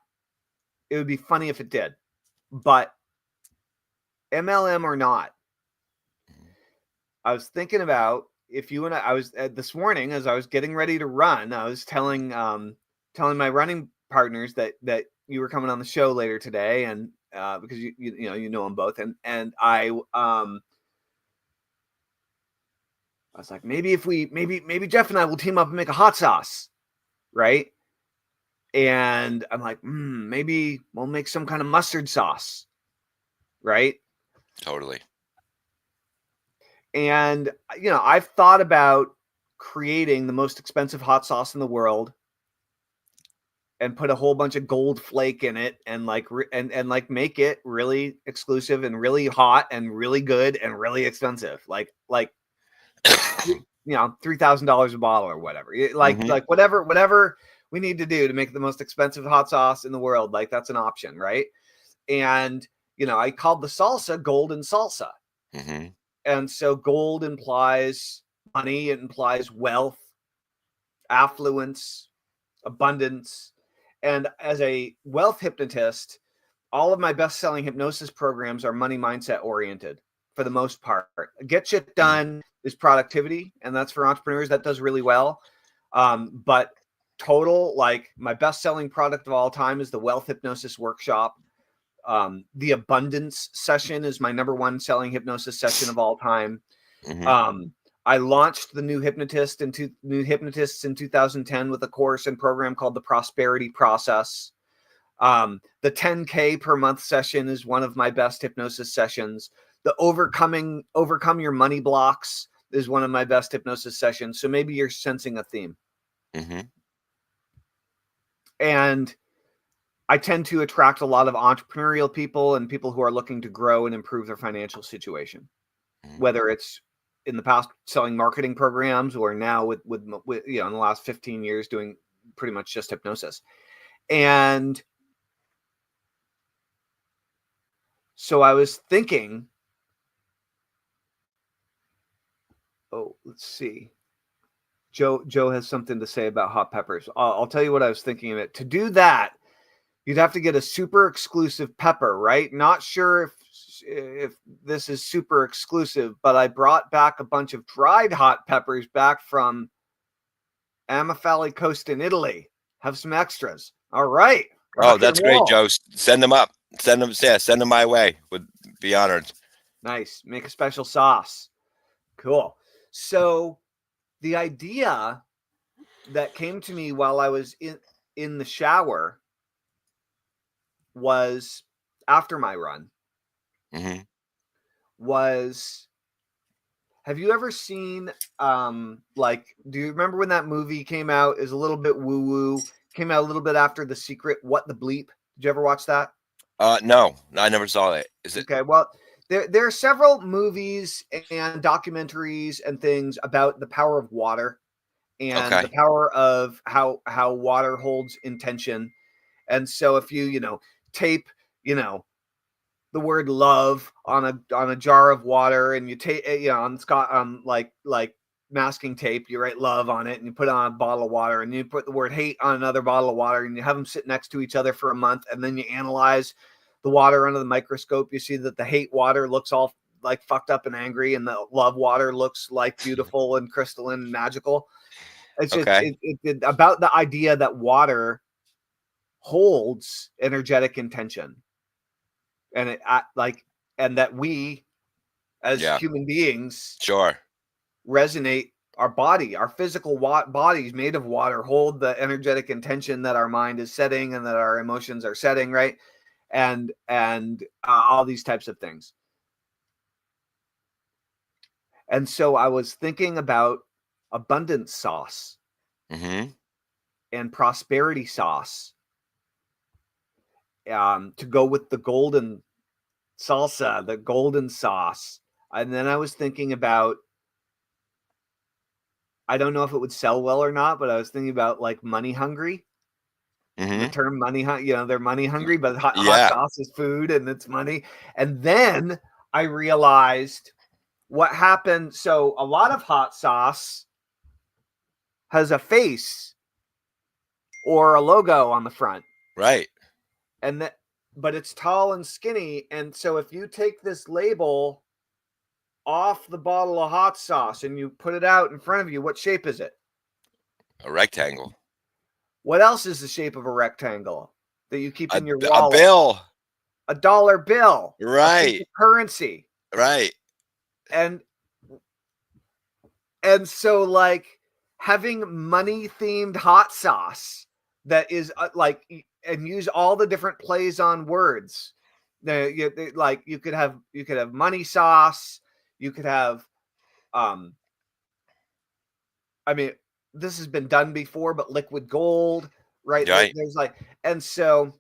It would be funny if it did. But MLM or not, I was thinking about if you and I was this morning as I was getting ready to run, I was telling my running partners that you were coming on the show later today, and because you know them both, and I was like, maybe Jeff and I will team up and make a hot sauce, right? And I'm like, maybe we'll make some kind of mustard sauce, right? Totally. And I've thought about creating the most expensive hot sauce in the world and put a whole bunch of gold flake in it and like make it really exclusive and really hot and really good and really expensive, like $3,000 a bottle or whatever, like whatever we need to do to make the most expensive hot sauce in the world, like that's an option, right? And I called the salsa golden salsa. Mm-hmm. And so gold implies money, it implies wealth, affluence, abundance. And as a wealth hypnotist, all of my best-selling hypnosis programs are money mindset oriented for the most part. Get Shit Done is productivity, and that's for entrepreneurs. That does really well. But total, like my best-selling product of all time is the Wealth Hypnosis Workshop. The Abundance Session is my number one selling hypnosis session of all time. Mm-hmm. I launched the New Hypnotists in 2010 with a course and program called the Prosperity Process. The 10K per month session is one of my best hypnosis sessions. The Overcome Your Money Blocks is one of my best hypnosis sessions. So maybe you're sensing a theme. Mm-hmm. And I tend to attract a lot of entrepreneurial people and people who are looking to grow and improve their financial situation, whether it's in the past selling marketing programs or now with in the last 15 years doing pretty much just hypnosis. And so I was thinking let's see. Joe has something to say about hot peppers. I'll tell you what I was thinking of it. To do that, you'd have to get a super exclusive pepper, right? Not sure if this is super exclusive, but I brought back a bunch of dried hot peppers back from Amafali Coast in Italy. Have some extras. All right. Oh, that's great, Joe. Send them up. Send them my way. Would be honored. Nice. Make a special sauce. Cool. So the idea that came to me while I was in the shower was after my run. Mm-hmm. Was, have you ever seen like, do you remember when that movie came out? Is a little bit woo-woo, came out a little bit after The Secret, What the Bleep? Did you ever watch that? No, I never saw it. Is it okay? Well, there are several movies and documentaries and things about the power of water and okay? the power of how water holds intention. And so if you tape the word love on a jar of water, and you take on like masking tape, you write love on it and you put it on a bottle of water, and you put the word hate on another bottle of water, and you have them sit next to each other for a month, and then you analyze the water under the microscope. You see that the hate water looks all like fucked up and angry, and the love water looks like beautiful and crystalline and magical. It's just Okay. it about the idea that water holds energetic intention, and and that we as human beings Sure resonate. Our physical bodies made of water hold the energetic intention that our mind is setting and that our emotions are setting, right? And all these types of things. And so I was thinking about abundance sauce and prosperity sauce to go with the golden salsa, the golden sauce. And then I was thinking about, I don't know if it would sell well or not, but I was thinking about like money hungry. The term money, they're money hungry, but hot sauce is food and it's money. And then I realized what happened. So a lot of hot sauce has a face or a logo on the front. Right. But it's tall and skinny. And so if you take this label off the bottle of hot sauce and you put it out in front of you, what shape is it? A rectangle. What else is the shape of a rectangle that you keep in your wallet? A bill. A dollar bill. Right. A piece of currency. Right. And so like having money themed hot sauce that is and use all the different plays on words. You could have money sauce. You could have, I mean, this has been done before, but liquid gold, right? There's and so,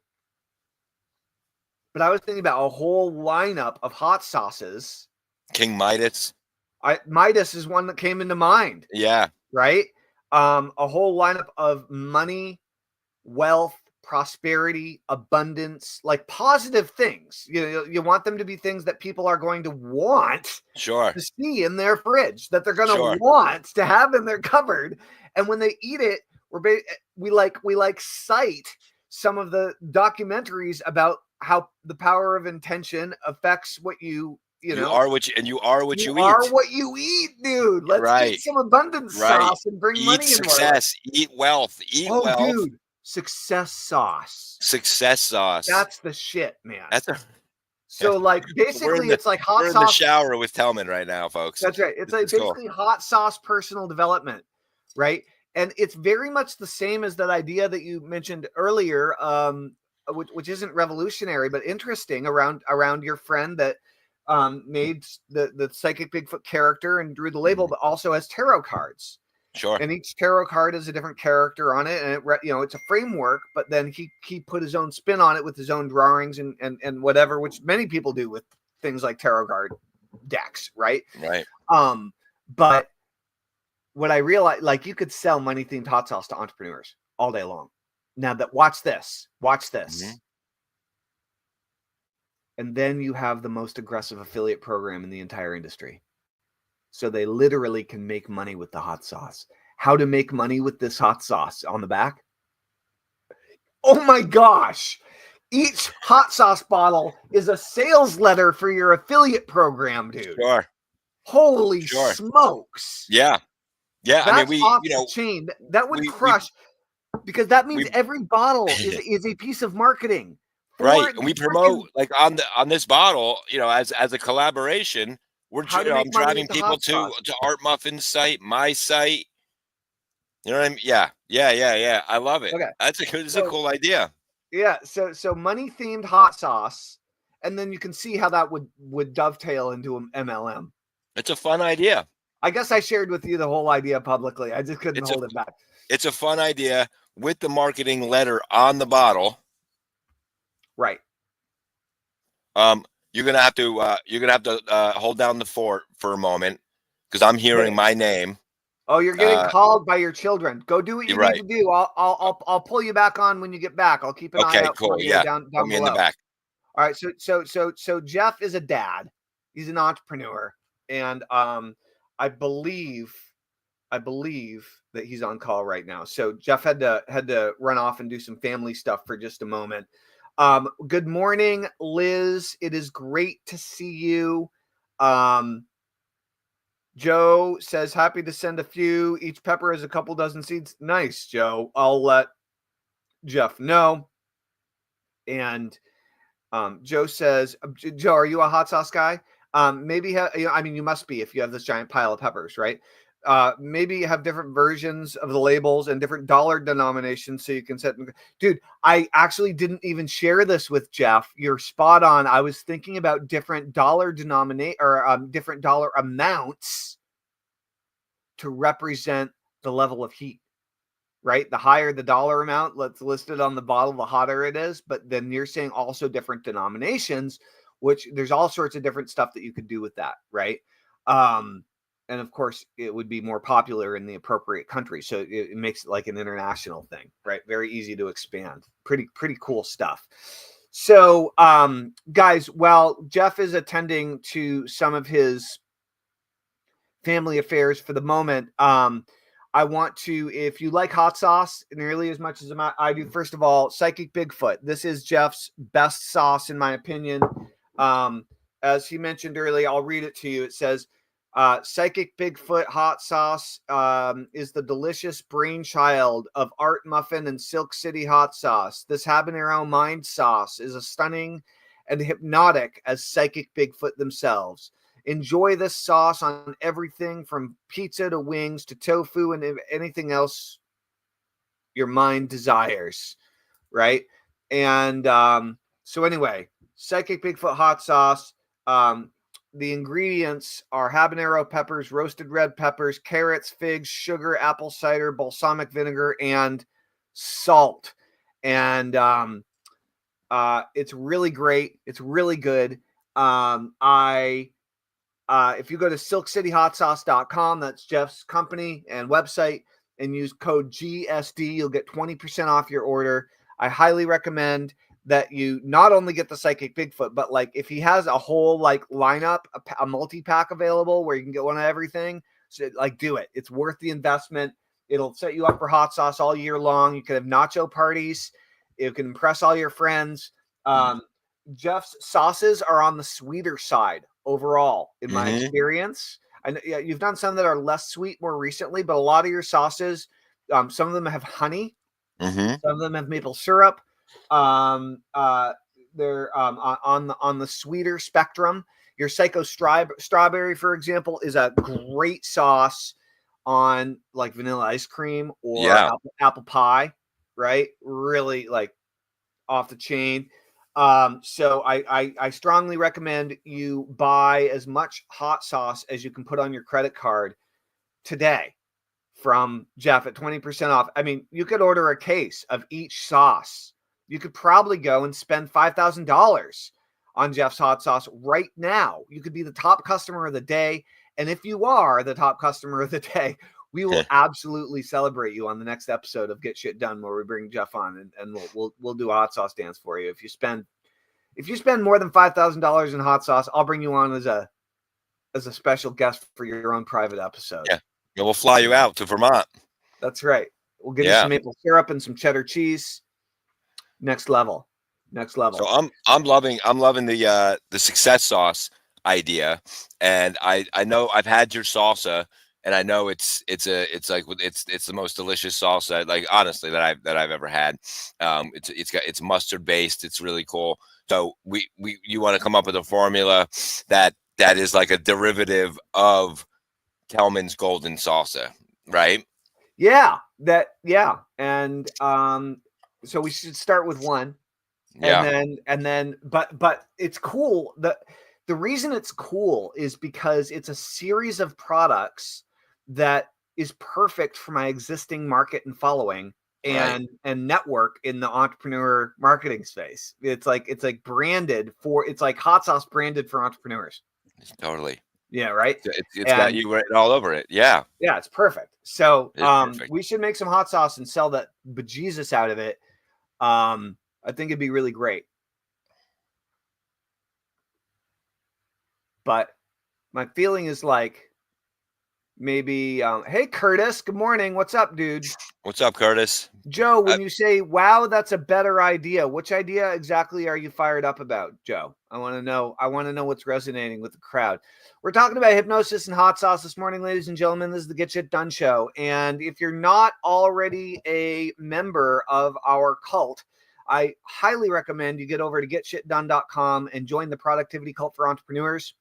but I was thinking about a whole lineup of hot sauces. King Midas. Midas is one that came into mind. Yeah. Right. A whole lineup of money, wealth, prosperity, abundance, like positive things. You want them to be things that people are going to want to see in their fridge, that they're going to want to have in their cupboard. And when they eat it, we cite some of the documentaries about how the power of intention affects what you are what you eat. Are what you eat, dude. Let's get some abundance sauce and bring money in. Success, eat wealth, wealth. Dude. Success sauce. That's the shit, man. So like basically it's like hot sauce. We're in the shower with Tellman right now, folks. That's right. It's like basically hot sauce personal development, right? And it's very much the same as that idea that you mentioned earlier, which isn't revolutionary but interesting, around your friend that made the psychic Bigfoot character and drew the label, but also has tarot cards. Sure. And each tarot card has a different character on it, and it's a framework, but then he put his own spin on it with his own drawings and whatever, which many people do with things like tarot card decks, right? Right. But what I realized, like, you could sell money themed hot sauce to entrepreneurs all day long. Now that watch this. And then you have the most aggressive affiliate program in the entire industry. so they literally can make money with the hot sauce. How to make money with this hot sauce on the back? Oh my gosh. Each hot sauce bottle is a sales letter for your affiliate program, dude. Sure. Holy smokes. Yeah. Yeah. That's I mean, off the chain. That would crush, because that means every bottle is a piece of marketing. Right. And we promote like on this bottle, as a collaboration, I'm driving people to Art Muffin's site, my site. You know what I mean? Yeah. I love it. Okay. It's a cool idea. Yeah. So money themed hot sauce. And then you can see how that would dovetail into an MLM. It's a fun idea. I guess I shared with you the whole idea publicly. I just couldn't hold it back. It's a fun idea with the marketing letter on the bottle. Right. You're gonna have to hold down the fort for a moment, because I'm hearing my name. Oh, you're getting called by your children. Go do what you need to do. I'll pull you back on when you get back. I'll keep an eye out for you down Put me below. in the back. All right. So Jeff is a dad. He's an entrepreneur, and I believe that he's on call right now. So Jeff had to run off and do some family stuff for just a moment. Good morning, Liz. It is great to see you. Joe says, happy to send a few. Each pepper has a couple dozen seeds. Nice, Joe. I'll let Jeff know. And Joe says, Joe, are you a hot sauce guy? Maybe, you must be if you have this giant pile of peppers, right? Maybe have different versions of the labels and different dollar denominations so you can set. Dude, I actually didn't even share this with Jeff. You're spot on. I was thinking about different dollar different dollar amounts to represent the level of heat, right? The higher the dollar amount that's listed on the bottle, the hotter it is. But then you're saying also different denominations, which there's all sorts of different stuff that you could do with that, right? And of course, it would be more popular in the appropriate country. So it makes it like an international thing, right? Very easy to expand. Pretty cool stuff. So, guys, while Jeff is attending to some of his family affairs for the moment, I want to, if you like hot sauce nearly as much as I do, first of all, Psychic Bigfoot. This is Jeff's best sauce, in my opinion. As he mentioned earlier, I'll read it to you. It says, Psychic Bigfoot hot sauce is the delicious brainchild of Art Muffin and Silk City hot sauce. This habanero mind sauce is as stunning and hypnotic as Psychic Bigfoot themselves. Enjoy this sauce on everything from pizza to wings to tofu and anything else your mind desires, right? And so anyway, Psychic Bigfoot hot sauce. The ingredients are habanero peppers, roasted red peppers, carrots, figs, sugar, apple cider, balsamic vinegar, and salt. And it's really great. It's really good. If you go to silkcityhotsauce.com, that's Jeff's company and website, and use code GSD, you'll get 20% off your order. I highly recommend that you not only get the Psychic Bigfoot, but like if he has a whole like lineup, a multi-pack available where you can get one of everything, so like do it. It's worth the investment. It'll set you up for hot sauce all year long. You can have nacho parties. It can impress all your friends. Jeff's sauces are on the sweeter side overall, in my experience. And you've done some that are less sweet more recently, but a lot of your sauces, some of them have honey, some of them have maple syrup. They're on the sweeter spectrum. Your Psycho Strawberry, for example, is a great sauce on like vanilla ice cream or apple pie, right? Really like off the chain. So I strongly recommend you buy as much hot sauce as you can put on your credit card today from Jeff at 20% off. I mean, you could order a case of each sauce. You could probably go and spend $5,000 on Jeff's hot sauce right now. You could be the top customer of the day. And if you are the top customer of the day, we will absolutely celebrate you on the next episode of Get Shit Done, where we bring Jeff on and we'll do a hot sauce dance for you. If you spend more than $5,000 in hot sauce, I'll bring you on as a as a special guest for your own private episode. Yeah. And we'll fly you out to Vermont. That's right. We'll give you some maple syrup and some cheddar cheese. Next level. So I'm loving the success sauce idea, and I know I've had your salsa, and I know it's the most delicious salsa, like, honestly, that I've ever had. It's mustard based. It's really cool. So you want to come up with a formula that is like a derivative of Tellman's golden salsa, right? Yeah, and so we should start with one. Yeah. And then but it's cool. The reason it's cool is because it's a series of products that is perfect for my existing market and following and network in the entrepreneur marketing space. It's like branded for, it's like hot sauce branded for entrepreneurs. Totally. Yeah, right. It's got you written all over it. Yeah. Yeah, it's perfect. So perfect. we should make some hot sauce and sell that bejesus out of it. I think it'd be really great. But my feeling is like maybe, hey, Curtis, good morning. What's up, dude? What's up, Curtis? Joe, when you say, wow, that's a better idea, which idea exactly are you fired up about, Joe? I want to know what's resonating with the crowd. We're talking about hypnosis and hot sauce this morning, ladies and gentlemen. This is the Get Shit Done Show. And if you're not already a member of our cult, I highly recommend you get over to getshitdone.com and join the productivity cult for entrepreneurs,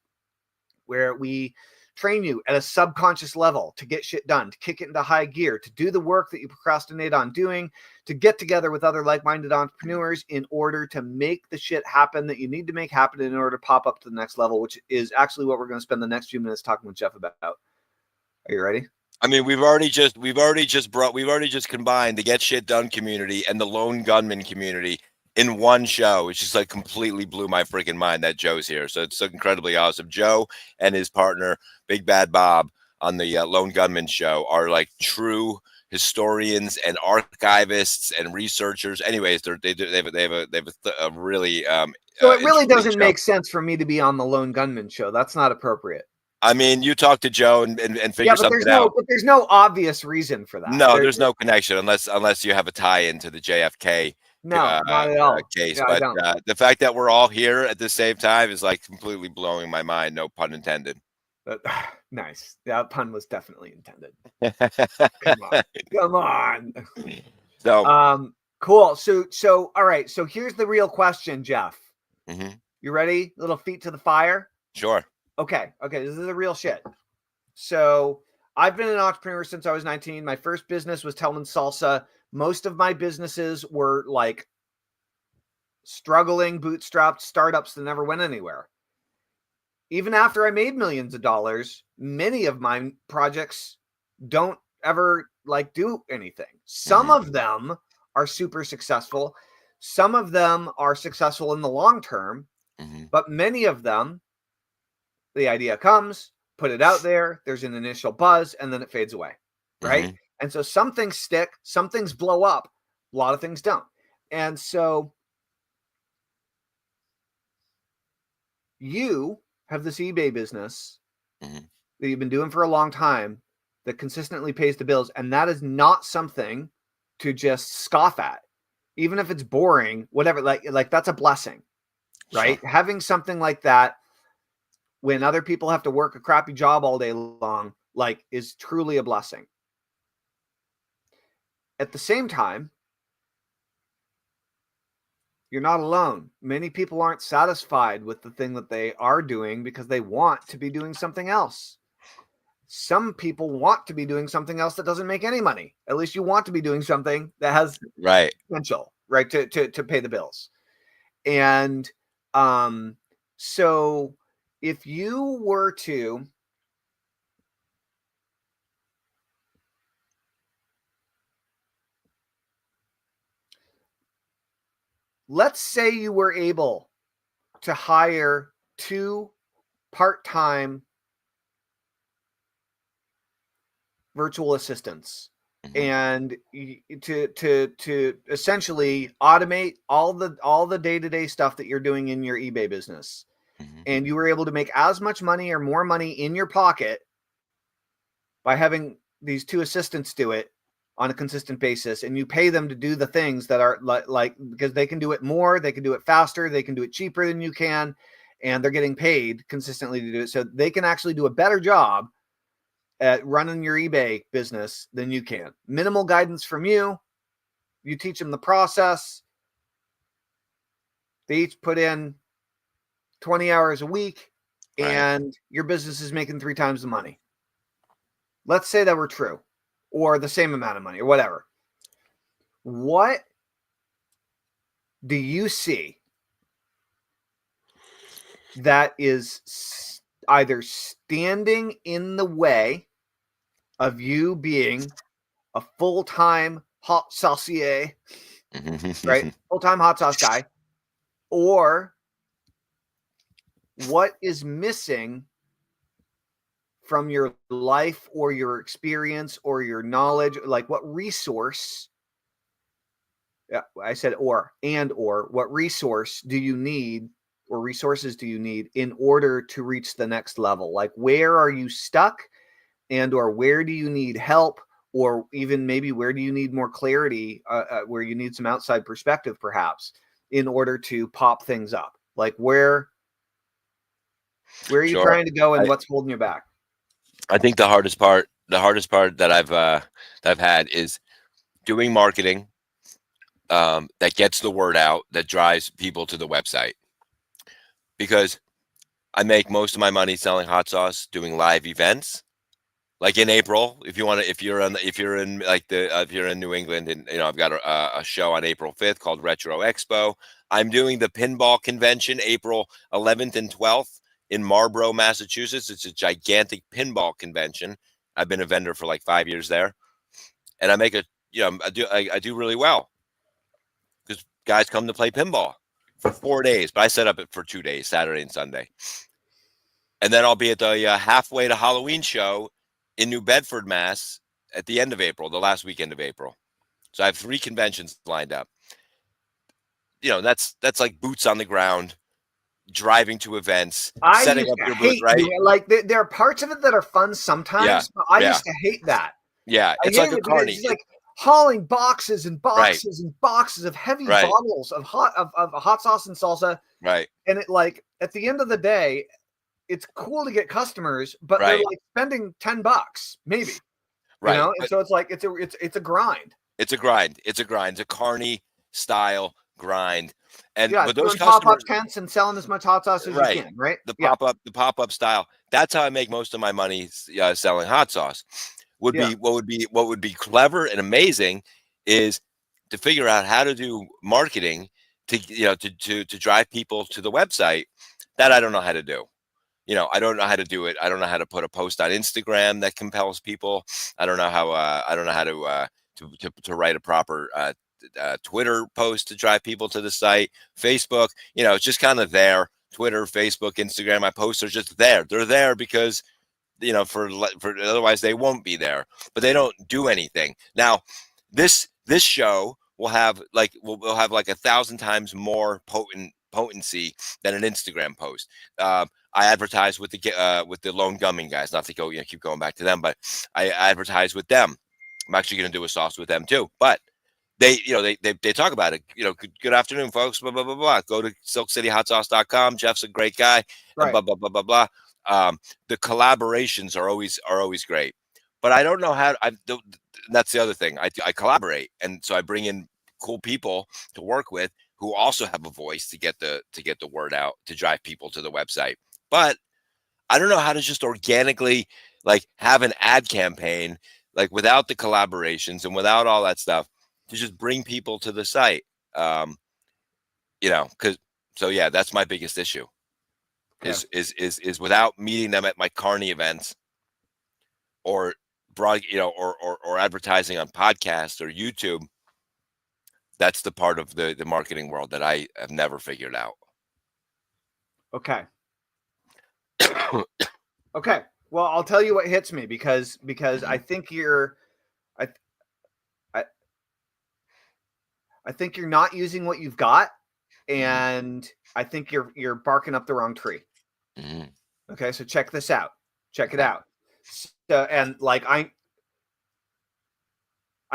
where we train you at a subconscious level to get shit done, to kick it into high gear, to do the work that you procrastinate on doing, to get together with other like-minded entrepreneurs in order to make the shit happen that you need to make happen in order to pop up to the next level, which is actually what we're going to spend the next few minutes talking with Jeff about. Are you ready? I mean, we've already just combined the Get Shit Done community and the Lone Gunman community in one show. It's just like completely blew my freaking mind that Joe's here. So it's so incredibly awesome. Joe and his partner, Big Bad Bob, on the Lone Gunman show are like true historians and archivists and researchers. Anyways, they have a really so it really doesn't make sense for me to be on the Lone Gunman show. That's not appropriate. I mean, you talk to Joe and figure something out. But there's no obvious reason for that. No, there's no connection unless you have a tie into the JFK not at all. case. Yeah, but the fact that we're all here at the same time is like completely blowing my mind. No pun intended. Nice. That pun was definitely intended. Come on. So cool. So all right. So here's the real question, Jeff. Mm-hmm. You ready? Little feet to the fire. Sure. Okay. This is the real shit. So I've been an entrepreneur since I was 19. My first business was Tellman Salsa. Most of my businesses were like struggling, bootstrapped startups that never went anywhere. Even after I made millions of dollars, many of my projects don't ever like do anything. Some of them are super successful. Some of them are successful in the long term, but many of them, the idea comes, put it out there, there's an initial buzz, and then it fades away, right? And so some things stick, some things blow up, a lot of things don't. And so you have this eBay business that you've been doing for a long time that consistently pays the bills, and that is not something to just scoff at. Even if it's boring, whatever, like that's a blessing, right? Sure. Having something like that when other people have to work a crappy job all day long, like, is truly a blessing. At the same time, you're not alone. Many people aren't satisfied with the thing that they are doing because they want to be doing something else. Some people want to be doing something else that doesn't make any money. At least you want to be doing something that has potential, right, to pay the bills. And so if you were to let's say you were able to hire 2 part-time virtual assistants and to essentially automate all the day-to-day stuff that you're doing in your eBay business. and you were able to make as much money or more money in your pocket by having these two assistants do it on a consistent basis, and you pay them to do the things that are like because they can do it more, they can do it faster, they can do it cheaper than you can, and they're getting paid consistently to do it, so they can actually do a better job at running your eBay business than you can. Minimal guidance from you. You teach them the process. They each put in 20 hours a week, and your business is making 3 times the money. Let's say that were true, or the same amount of money, or whatever. What do you see that is either standing in the way of you being a full-time hot saucier, right? Full-time hot sauce guy, or what is missing from your life or your experience or your knowledge? Like, what resource? Yeah, I said or what resource do you need, or resources do you need in order to reach the next level? Like, where are you stuck, and or where do you need help, or even maybe where do you need more clarity, where you need some outside perspective perhaps in order to pop things up? Like, where are you trying to go, and what's holding you back? I think the hardest part that I've had is doing marketing that gets the word out, that drives people to the website. Because I make most of my money selling hot sauce, doing live events. Like in April, if you're in New England, and I've got a show on April 5th called Retro Expo. I'm doing the pinball convention April 11th and 12th in Marlborough, Massachusetts. It's a gigantic pinball convention. I've been a vendor for like 5 years there, and I make I do really well because guys come to play pinball for 4 days, but I set up it for 2 days, Saturday and Sunday, and then I'll be at the halfway to Halloween show in New Bedford, Mass, at the end of April, the last weekend of April. So I have 3 conventions lined up. That's like boots on the ground, driving to events, setting up your booth, right? Like, there are parts of it that are fun sometimes, but I used to hate that. Yeah, it's like a carny. It's like hauling boxes and boxes and boxes of heavy bottles of hot sauce and salsa. Right. And it, like, at the end of the day, it's cool to get customers, but they're like spending $10 maybe. Right. And so it's like it's a grind. It's a grind. It's a carny style grind. And but those pop-up tents and selling as much hot sauce as you can, right? The pop-up style. That's how I make most of my money selling hot sauce. What would be clever and amazing is to figure out how to do marketing to drive people to the website. That I don't know how to do. I don't know how to do it. I don't know how to put a post on Instagram that compels people. I don't know how to write a proper Twitter post to drive people to the site. Facebook, it's just kind of there. Twitter, Facebook, Instagram, my posts are just there. They're there because for otherwise they won't be there. But they don't do anything. Now, this show will have like 1,000 times more potency than an Instagram post. I advertise with the Lone Gumming guys, not to go keep going back to them, but I advertise with them. I'm actually going to do a sauce with them too. But they talk about it. Good afternoon, folks. Blah blah blah blah. Go to silkcityhotsauce.com. Jeff's a great guy. And blah blah blah blah blah. The collaborations are always great, but I don't know how. That's the other thing. I collaborate, and so I bring in cool people to work with who also have a voice to get the word out, to drive people to the website. But I don't know how to just organically like have an ad campaign, like without the collaborations and without all that stuff, to just bring people to the site. That's my biggest issue. Is without meeting them at my carny events or or advertising on podcasts or YouTube. That's the part of the marketing world that I have never figured out. Okay. Okay. Well, I'll tell you what hits me because I think I think you're not using what you've got, and I think you're barking up the wrong tree. Mm-hmm. Okay, so check this out. Check it out. So, and like I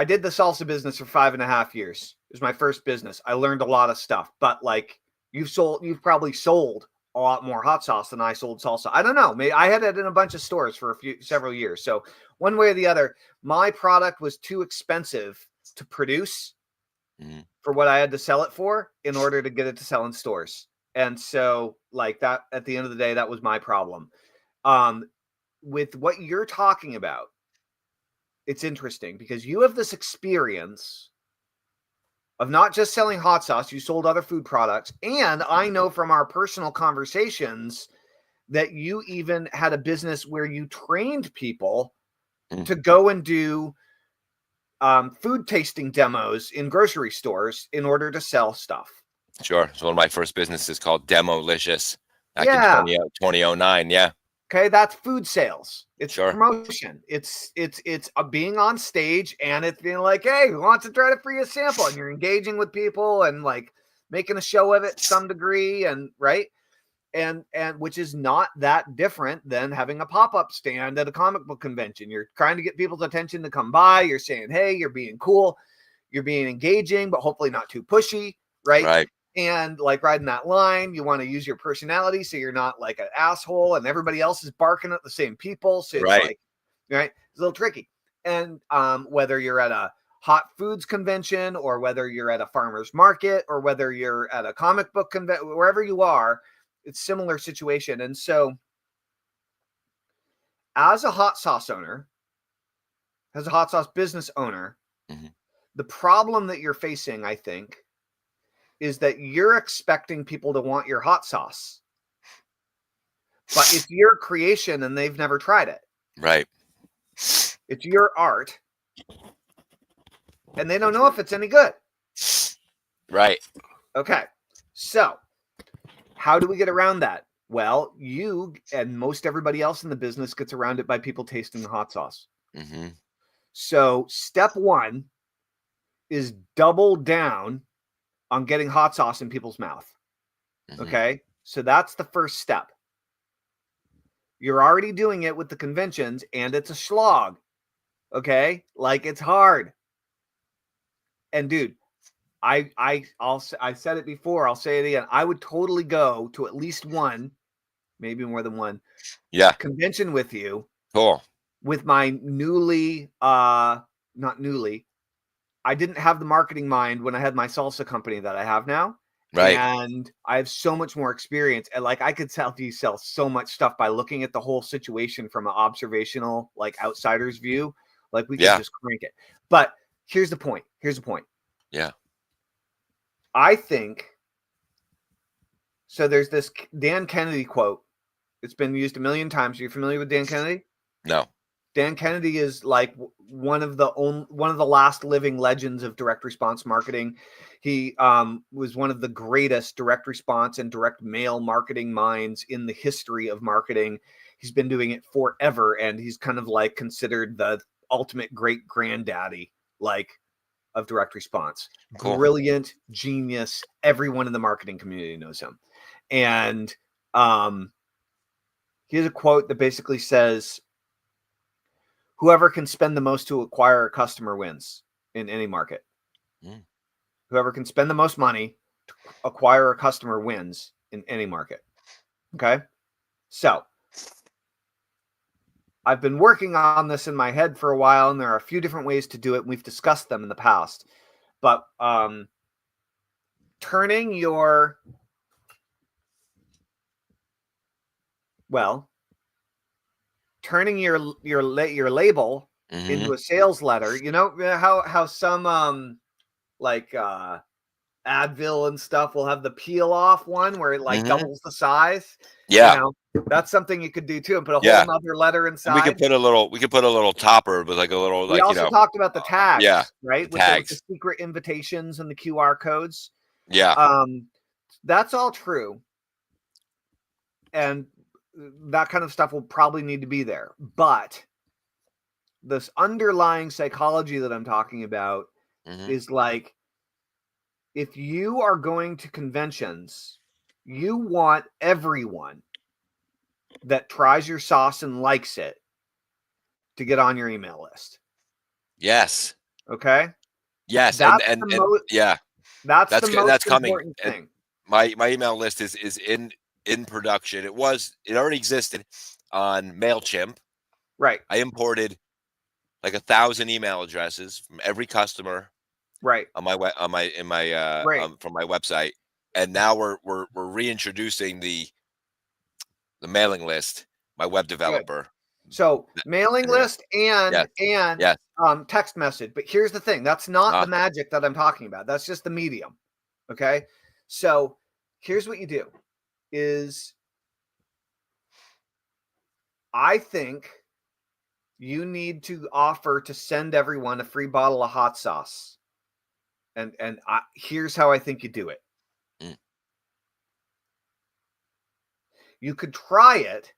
did the salsa business for 5.5 years. It was my first business. I learned a lot of stuff, but like you've probably sold a lot more hot sauce than I sold salsa. I don't know. Maybe I had it in a bunch of stores for several years. So one way or the other, my product was too expensive to produce for what I had to sell it for in order to get it to sell in stores. And so like that, at the end of the day, that was my problem. With what you're talking about, it's interesting because you have this experience of not just selling hot sauce, you sold other food products. And I know from our personal conversations that you even had a business where you trained people to go and do food tasting demos in grocery stores in order to sell stuff. Sure. So one of my first businesses called Demolicious back in 2009. Yeah. Okay, that's food sales. It's sure. Promotion. It's being on stage and it's being like, hey, who wants to try to free a sample? And you're engaging with people and like making a show of it to some degree, and right. And which is not that different than having a pop-up stand at a comic book convention. You're trying to get people's attention to come by. You're saying, hey, you're being cool. You're being engaging, but hopefully not too pushy, right? Right. And like riding that line, you want to use your personality so you're not like an asshole and everybody else is barking at the same people. So it's like, right, it's a little tricky. And whether you're at a hot foods convention or whether you're at a farmer's market or whether you're at a comic book convention, wherever you are, it's similar situation. And so as a hot sauce owner, as a hot sauce business owner, the problem that you're facing, I think, is that you're expecting people to want your hot sauce, but it's your creation and they've never tried it. Right. It's your art and they don't know if it's any good. Right. Okay. So how do we get around that? Well, you and most everybody else in the business gets around it by people tasting the hot sauce. So step one is double down on getting hot sauce in people's mouth. Okay. So that's the first step. You're already doing it with the conventions and it's a slog. Okay. Like it's hard. And dude, I said it before. I'll say it again. I would totally go to at least one, maybe more than one. Yeah. Convention with you. Cool. With my not newly, I didn't have the marketing mind when I had my salsa company that I have now. Right. And I have so much more experience. And like I could help you sell so much stuff by looking at the whole situation from an observational, like outsider's view. Like we could just crank it. But here's the point. Yeah. I think so. There's this Dan Kennedy quote. It's been used a million times. Are you familiar with Dan Kennedy? No. Dan Kennedy is like one of the last living legends of direct response marketing. He was one of the greatest direct response and direct mail marketing minds in the history of marketing. He's been doing it forever, and he's kind of like considered the ultimate great granddaddy, like, of direct response. Cool. Brilliant, genius. Everyone in the marketing community knows him. And he has a quote that basically says, whoever can spend the most to acquire a customer wins in any market. Whoever can spend the most money to acquire a customer wins in any market. Okay. So I've been working on this in my head for a while, and there are a few different ways to do it. We've discussed them in the past, but turning your label into a sales letter. You know how some like Advil and stuff will have the peel off one where it like doubles the size. Yeah. You know, that's something you could do too, and put a whole nother letter inside. And we could put a little topper with like a little, we also talked about the tags, right? The tags. With the secret invitations and the QR codes. Yeah. That's all true. And that kind of stuff will probably need to be there. But this underlying psychology that I'm talking about is like, if you are going to conventions, you want everyone that tries your sauce and likes it to get on your email list. Yes. Okay. Yes. That's And the most. yeah, That's the most that's coming. important And thing. my email list is in production. It already existed on MailChimp. Right. I imported like 1,000 email addresses from every customer Right. on my Right. from my website, and now we're reintroducing the mailing list. My web Good. developer. So mailing Anyway, list and yes. text message. But here's the thing. That's not the Ah, magic that I'm talking about. That's just the medium. Okay. So here's what you do is I think you need to offer to send everyone a free bottle of hot sauce. And here's how I think you do it. mm, You could try it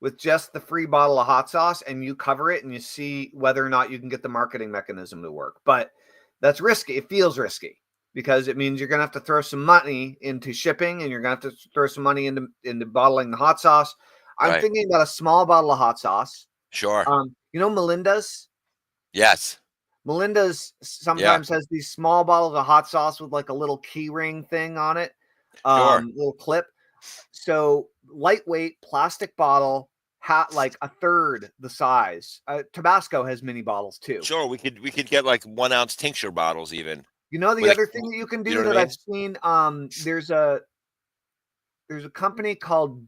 with just the free bottle of hot sauce and you cover it and you see whether or not you can get the marketing mechanism to work. But that's risky. It feels risky because it means you're going to have to throw some money into shipping and you're going to have to throw some money into bottling the hot sauce. I'm right. thinking about a small bottle of hot sauce. Sure. You know, Melinda's Yes. Yeah. sometimes has these small bottles of hot sauce with like a little key ring thing on it, Sure. little clip. So lightweight plastic bottle, like a third the size. Tabasco has mini bottles too. Sure. We could get like 1 ounce tincture bottles even. You know, the other thing that you can do that I've seen, there's a company called,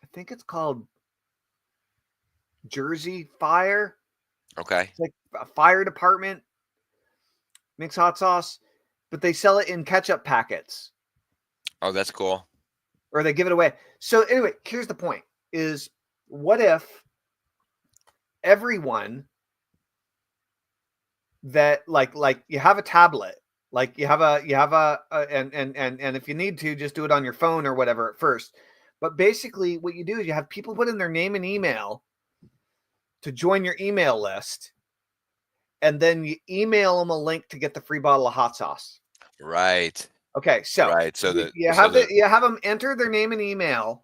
I think it's called Jersey Fire. Okay. It's like a fire department makes hot sauce, but they sell it in ketchup packets. Oh, that's cool. Or they give it away. So anyway, here's the point is what if everyone that like you have a tablet, like you have a and if you need to just do it on your phone or whatever at first. But basically what you do is you have people put in their name and email to join your email list. And then you email them a link to get the free bottle of hot sauce. Right. Okay, so right. So you have them enter their name and email,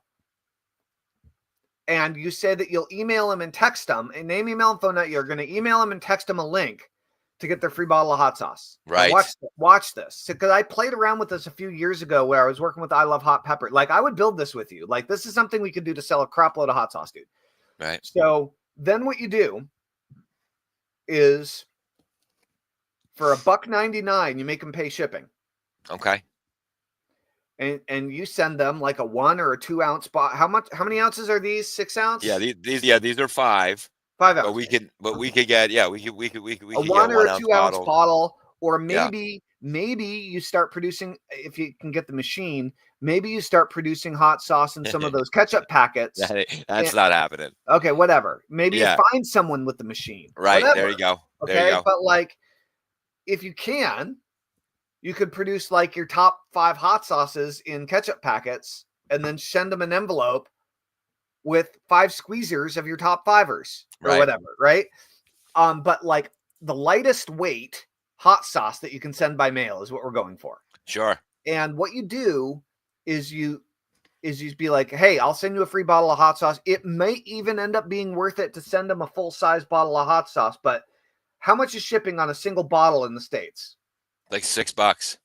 and you say that you'll email them and text them, and name, email, and phone number. You're going to email them and text them a link to get their free bottle of hot sauce. Right. Now watch this, because I played around with this a few years ago where I was working with I Love Hot Pepper. Like I would build this with you. Like this is something we could do to sell a crop load of hot sauce, dude. Right. So then what you do is for $1.99, you make them pay shipping. Okay. And you send them like a 1 or a 2 ounce bottle. How many ounces are these? 6 ounce? Yeah, these are 5. 5 ounce. But we could get a 1 or a 2 ounce bottle, or maybe you start producing, if you can get the machine, maybe you start producing hot sauce in some of those ketchup packets. That's not happening. Okay, whatever. Maybe you find someone with the machine. Right. Whatever. There you go. Okay. There you go. But like if you can, you could produce like your top 5 hot sauces in ketchup packets and then send them an envelope with 5 squeezers of your top 5ers or whatever. Right. But like the lightest weight hot sauce that you can send by mail is what we're going for. Sure. And what you do is you be like, hey, I'll send you a free bottle of hot sauce. It may even end up being worth it to send them a full size bottle of hot sauce. But how much is shipping on a single bottle in the States? Like $6.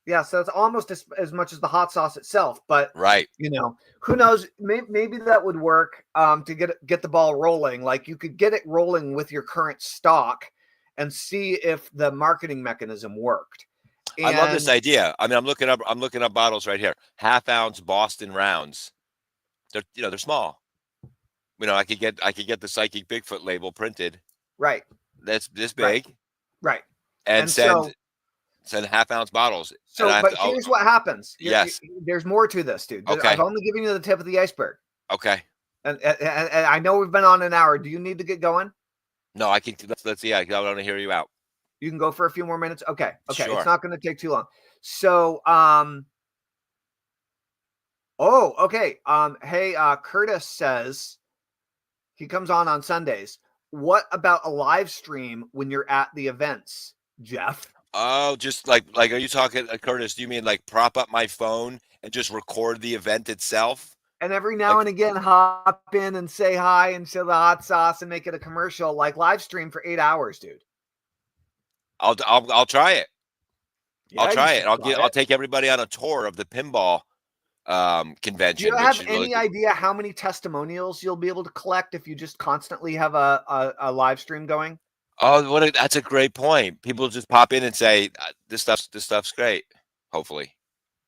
Yeah, so it's almost as much as the hot sauce itself. But right, who knows? Maybe that would work to get the ball rolling. Like you could get it rolling with your current stock and see if the marketing mechanism worked. And I love this idea. I mean, I'm looking up bottles right here. 1/2 ounce Boston Rounds. They're small. I could get the Psychic Bigfoot label printed. Right. That's this big. Right. And send 1/2 ounce bottles. So, but here's what happens. Yes. There's more to this, dude. Okay. I've only given you the tip of the iceberg. Okay. And I know we've been on an hour. Do you need to get going? No, I can. Let's I want to hear you out. You can go for a few more minutes. Okay. Sure. It's not going to take too long. So, okay. Hey, Curtis says he comes on Sundays. What about a live stream when you're at the events, Jeff? Oh, just like, are you talking, Curtis? Do you mean like prop up my phone and just record the event itself. And every now and again, hop in and say hi and show the hot sauce and make it a commercial, like live stream for 8 hours, dude. I'll try it. Yeah, I'll try it. I'll it. take everybody on a tour of the pinball Do convention. you have which any idea how many testimonials you'll be able to collect if you just constantly have a live stream going? Oh, that's a great point. People just pop in and say, this stuff's great. Hopefully.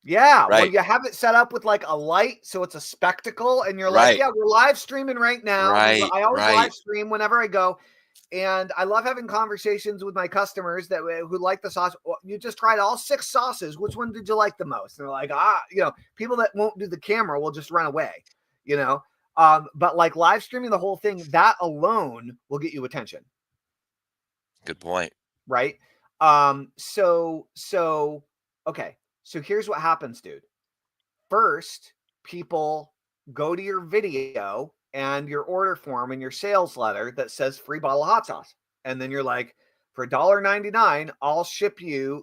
Yeah, well, Right. you have it set up with like a light, so it's a spectacle, and you're like, Right. yeah, we're live streaming right now. Right. I always Right. live stream whenever I go, and I love having conversations with my customers who like the sauce. Well, you just tried all 6 sauces. Which one did you like the most? And they're like, people that won't do the camera will just run away, But like live streaming the whole thing, that alone will get you attention. Good point. Right. Okay. So here's what happens, dude. First, people go to your video and your order form and your sales letter that says free bottle of hot sauce. And then you're like, for $1.99, I'll ship you,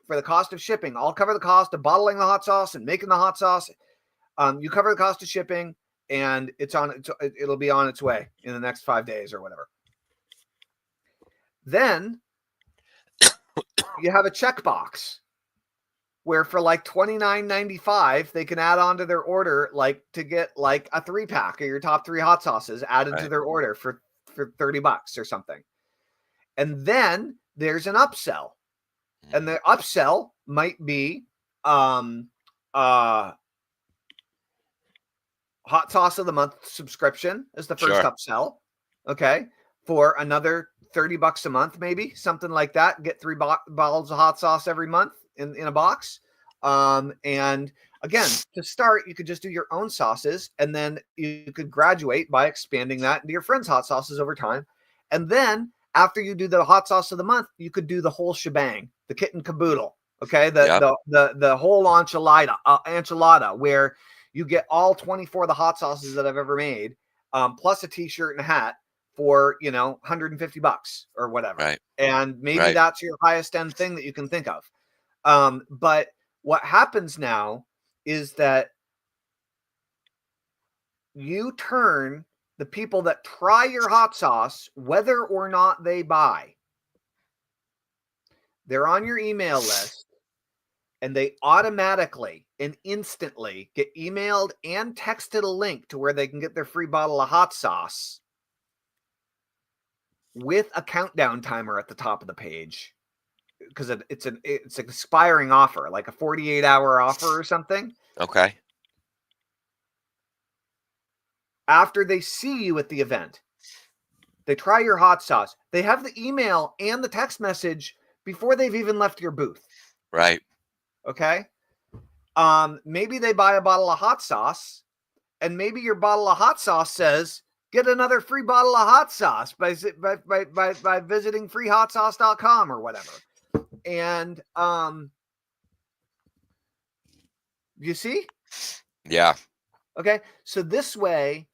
for the cost of shipping, I'll cover the cost of bottling the hot sauce and making the hot sauce. You cover the cost of shipping, and it'll be on its way in the next 5 days or whatever. Then you have a checkbox where for like $29.95, they can add on to their order, like to get like a 3-pack of your top 3 hot sauces added to their order for $30 or something. And then there's an upsell, and the upsell might be hot sauce of the month subscription is the first upsell. Okay. For another $30 a month, maybe something like that. Get 3 bottles of hot sauce every month in a box. And again, to start, you could just do your own sauces, and then you could graduate by expanding that into your friends' hot sauces over time. And then after you do the hot sauce of the month, you could do the whole shebang, the kit and caboodle. Okay. The whole enchilada, where you get all 24 of the hot sauces that I've ever made, plus a t-shirt and a hat for, $150 or whatever. Right. And maybe that's your highest end thing that you can think of. But what happens now is that you turn the people that try your hot sauce, whether or not they buy, they're on your email list, and they automatically and instantly get emailed and texted a link to where they can get their free bottle of hot sauce with a countdown timer at the top of the page, because it's an expiring offer, like a 48-hour offer or something. Okay. After they see you at the event, they try your hot sauce. They have the email and the text message before they've even left your booth. Right. Okay. Maybe they buy a bottle of hot sauce, and maybe your bottle of hot sauce says, get another free bottle of hot sauce by visiting freehotsauce.com or whatever. And you see? Yeah. Okay. So this way,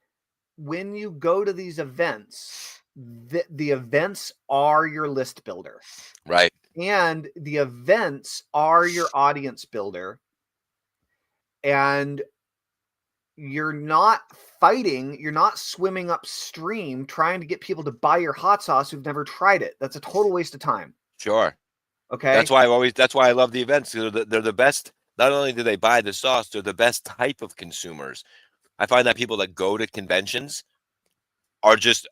when you go to these events, the events are your list builder. Right. And the events are your audience builder. And you're not fighting, you're not swimming upstream trying to get people to buy your hot sauce who've never tried it. That's a total waste of time. Sure. Okay. That's why I love the events. They're the best. Not only do they buy the sauce, they're the best type of consumers. I find that people that go to conventions are just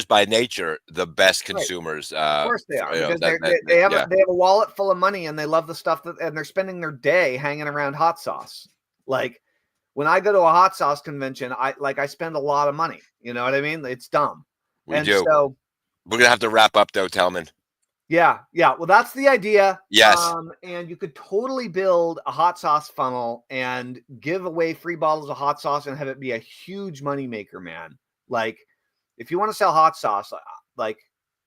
by nature the best consumers. Of course they are, because they have a wallet full of money, and they love the stuff and they're spending their day hanging around hot sauce. Like when I go to a hot sauce convention, I spend a lot of money. You know what I mean? It's dumb. We do. So we're gonna have to wrap up though, Tellman. Yeah. Well, that's the idea. Yes. And you could totally build a hot sauce funnel and give away free bottles of hot sauce and have it be a huge money maker, man. Like, if you want to sell hot sauce, like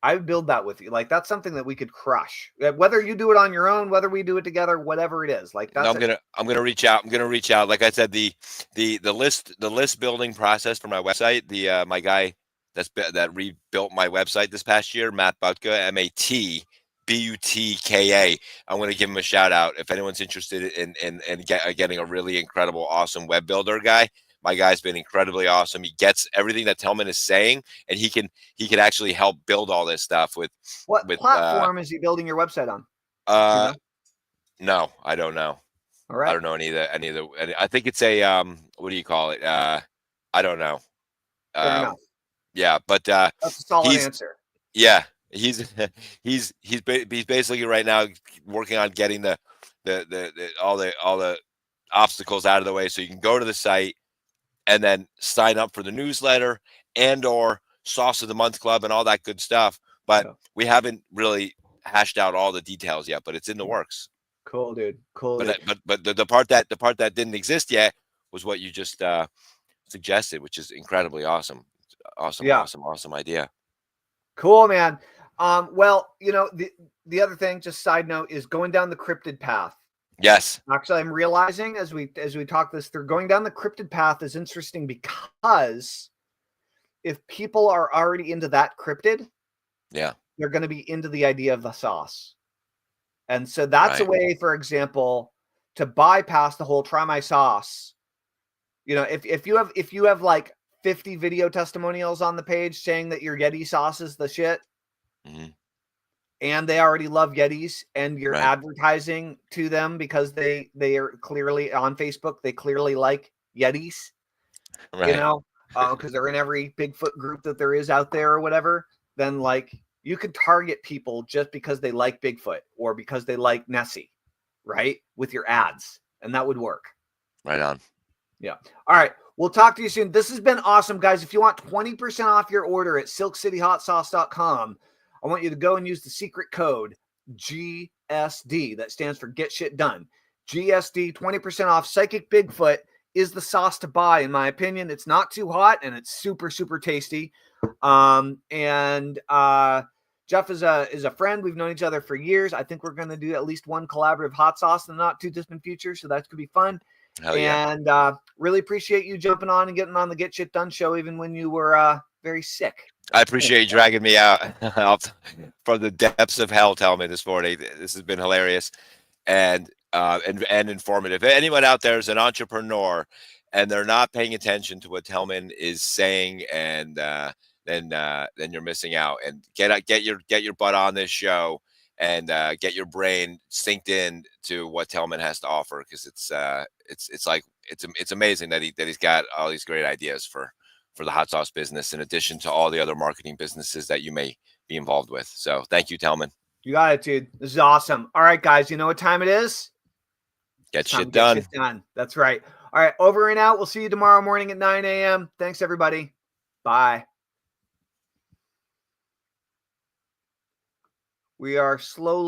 I would build that with you. Like, that's something that we could crush. Whether you do it on your own, whether we do it together, whatever it is. Like, that's I'm gonna reach out. Like I said, the list building process for my website. My guy that rebuilt my website this past year, Matt Butka, BUTKA. I'm going to give him a shout out. If anyone's interested in getting a really incredible, awesome web builder guy, my guy's been incredibly awesome. He gets everything that Tellman is saying, and he can actually help build all this stuff with. What platform is he building your website on? You know? No, I don't know. All right. I don't know any of the. I think it's a what do you call it? I don't know. Fair enough. Yeah, but that's a solid answer. Yeah, he's basically right now working on getting all the obstacles out of the way, so you can go to the site and then sign up for the newsletter and or Sauce of the Month Club and all that good stuff. But we haven't really hashed out all the details yet, but it's in the works. Cool, dude. Cool. But the part that didn't exist yet was what you just suggested, which is incredibly awesome. Awesome idea. Cool, man. Well, the other thing, just side note, is going down the cryptid path. Yes. Actually, I'm realizing as we talk this through, going down the cryptid path is interesting because if people are already into that cryptid, yeah, they're going to be into the idea of the sauce. And so that's a way, for example, to bypass the whole try my sauce. If you have like 50 video testimonials on the page saying that your Yeti sauce is the shit, and they already love Yetis, and you're advertising to them because they are clearly on Facebook, they clearly like Yetis, because they're in every Bigfoot group that there is out there or whatever, then like you could target people just because they like Bigfoot or because they like Nessie, right? With your ads, and that would work. Right on. Yeah. All right. We'll talk to you soon. This has been awesome, guys. If you want 20% off your order at silkcityhotsauce.com, I want you to go and use the secret code GSD. That stands for Get Shit Done. GSD, 20% off. Psychic Bigfoot is the sauce to buy, in my opinion. It's not too hot, and it's super, super tasty. Jeff is a friend. We've known each other for years. I think we're going to do at least one collaborative hot sauce in the not too distant future, so that's going to be fun. Hell yeah. And really appreciate you jumping on and getting on the Get Shit Done show, even when you were very sick. I appreciate you dragging me out from the depths of hell, Tellman, this morning. This has been hilarious and informative. If anyone out there is an entrepreneur and they're not paying attention to what Tellman is saying, and then you're missing out. And get your butt on this show and get your brain synced in to what Tellman has to offer, because it's amazing that he's got all these great ideas for the hot sauce business, in addition to all the other marketing businesses that you may be involved with. So thank you, Tellman. You got it, dude. This is awesome. All right, guys, you know what time it is? Get shit done. Get shit done. That's right. All right, over and out. We'll see you tomorrow morning at 9 a.m. Thanks, everybody. Bye. We are slowly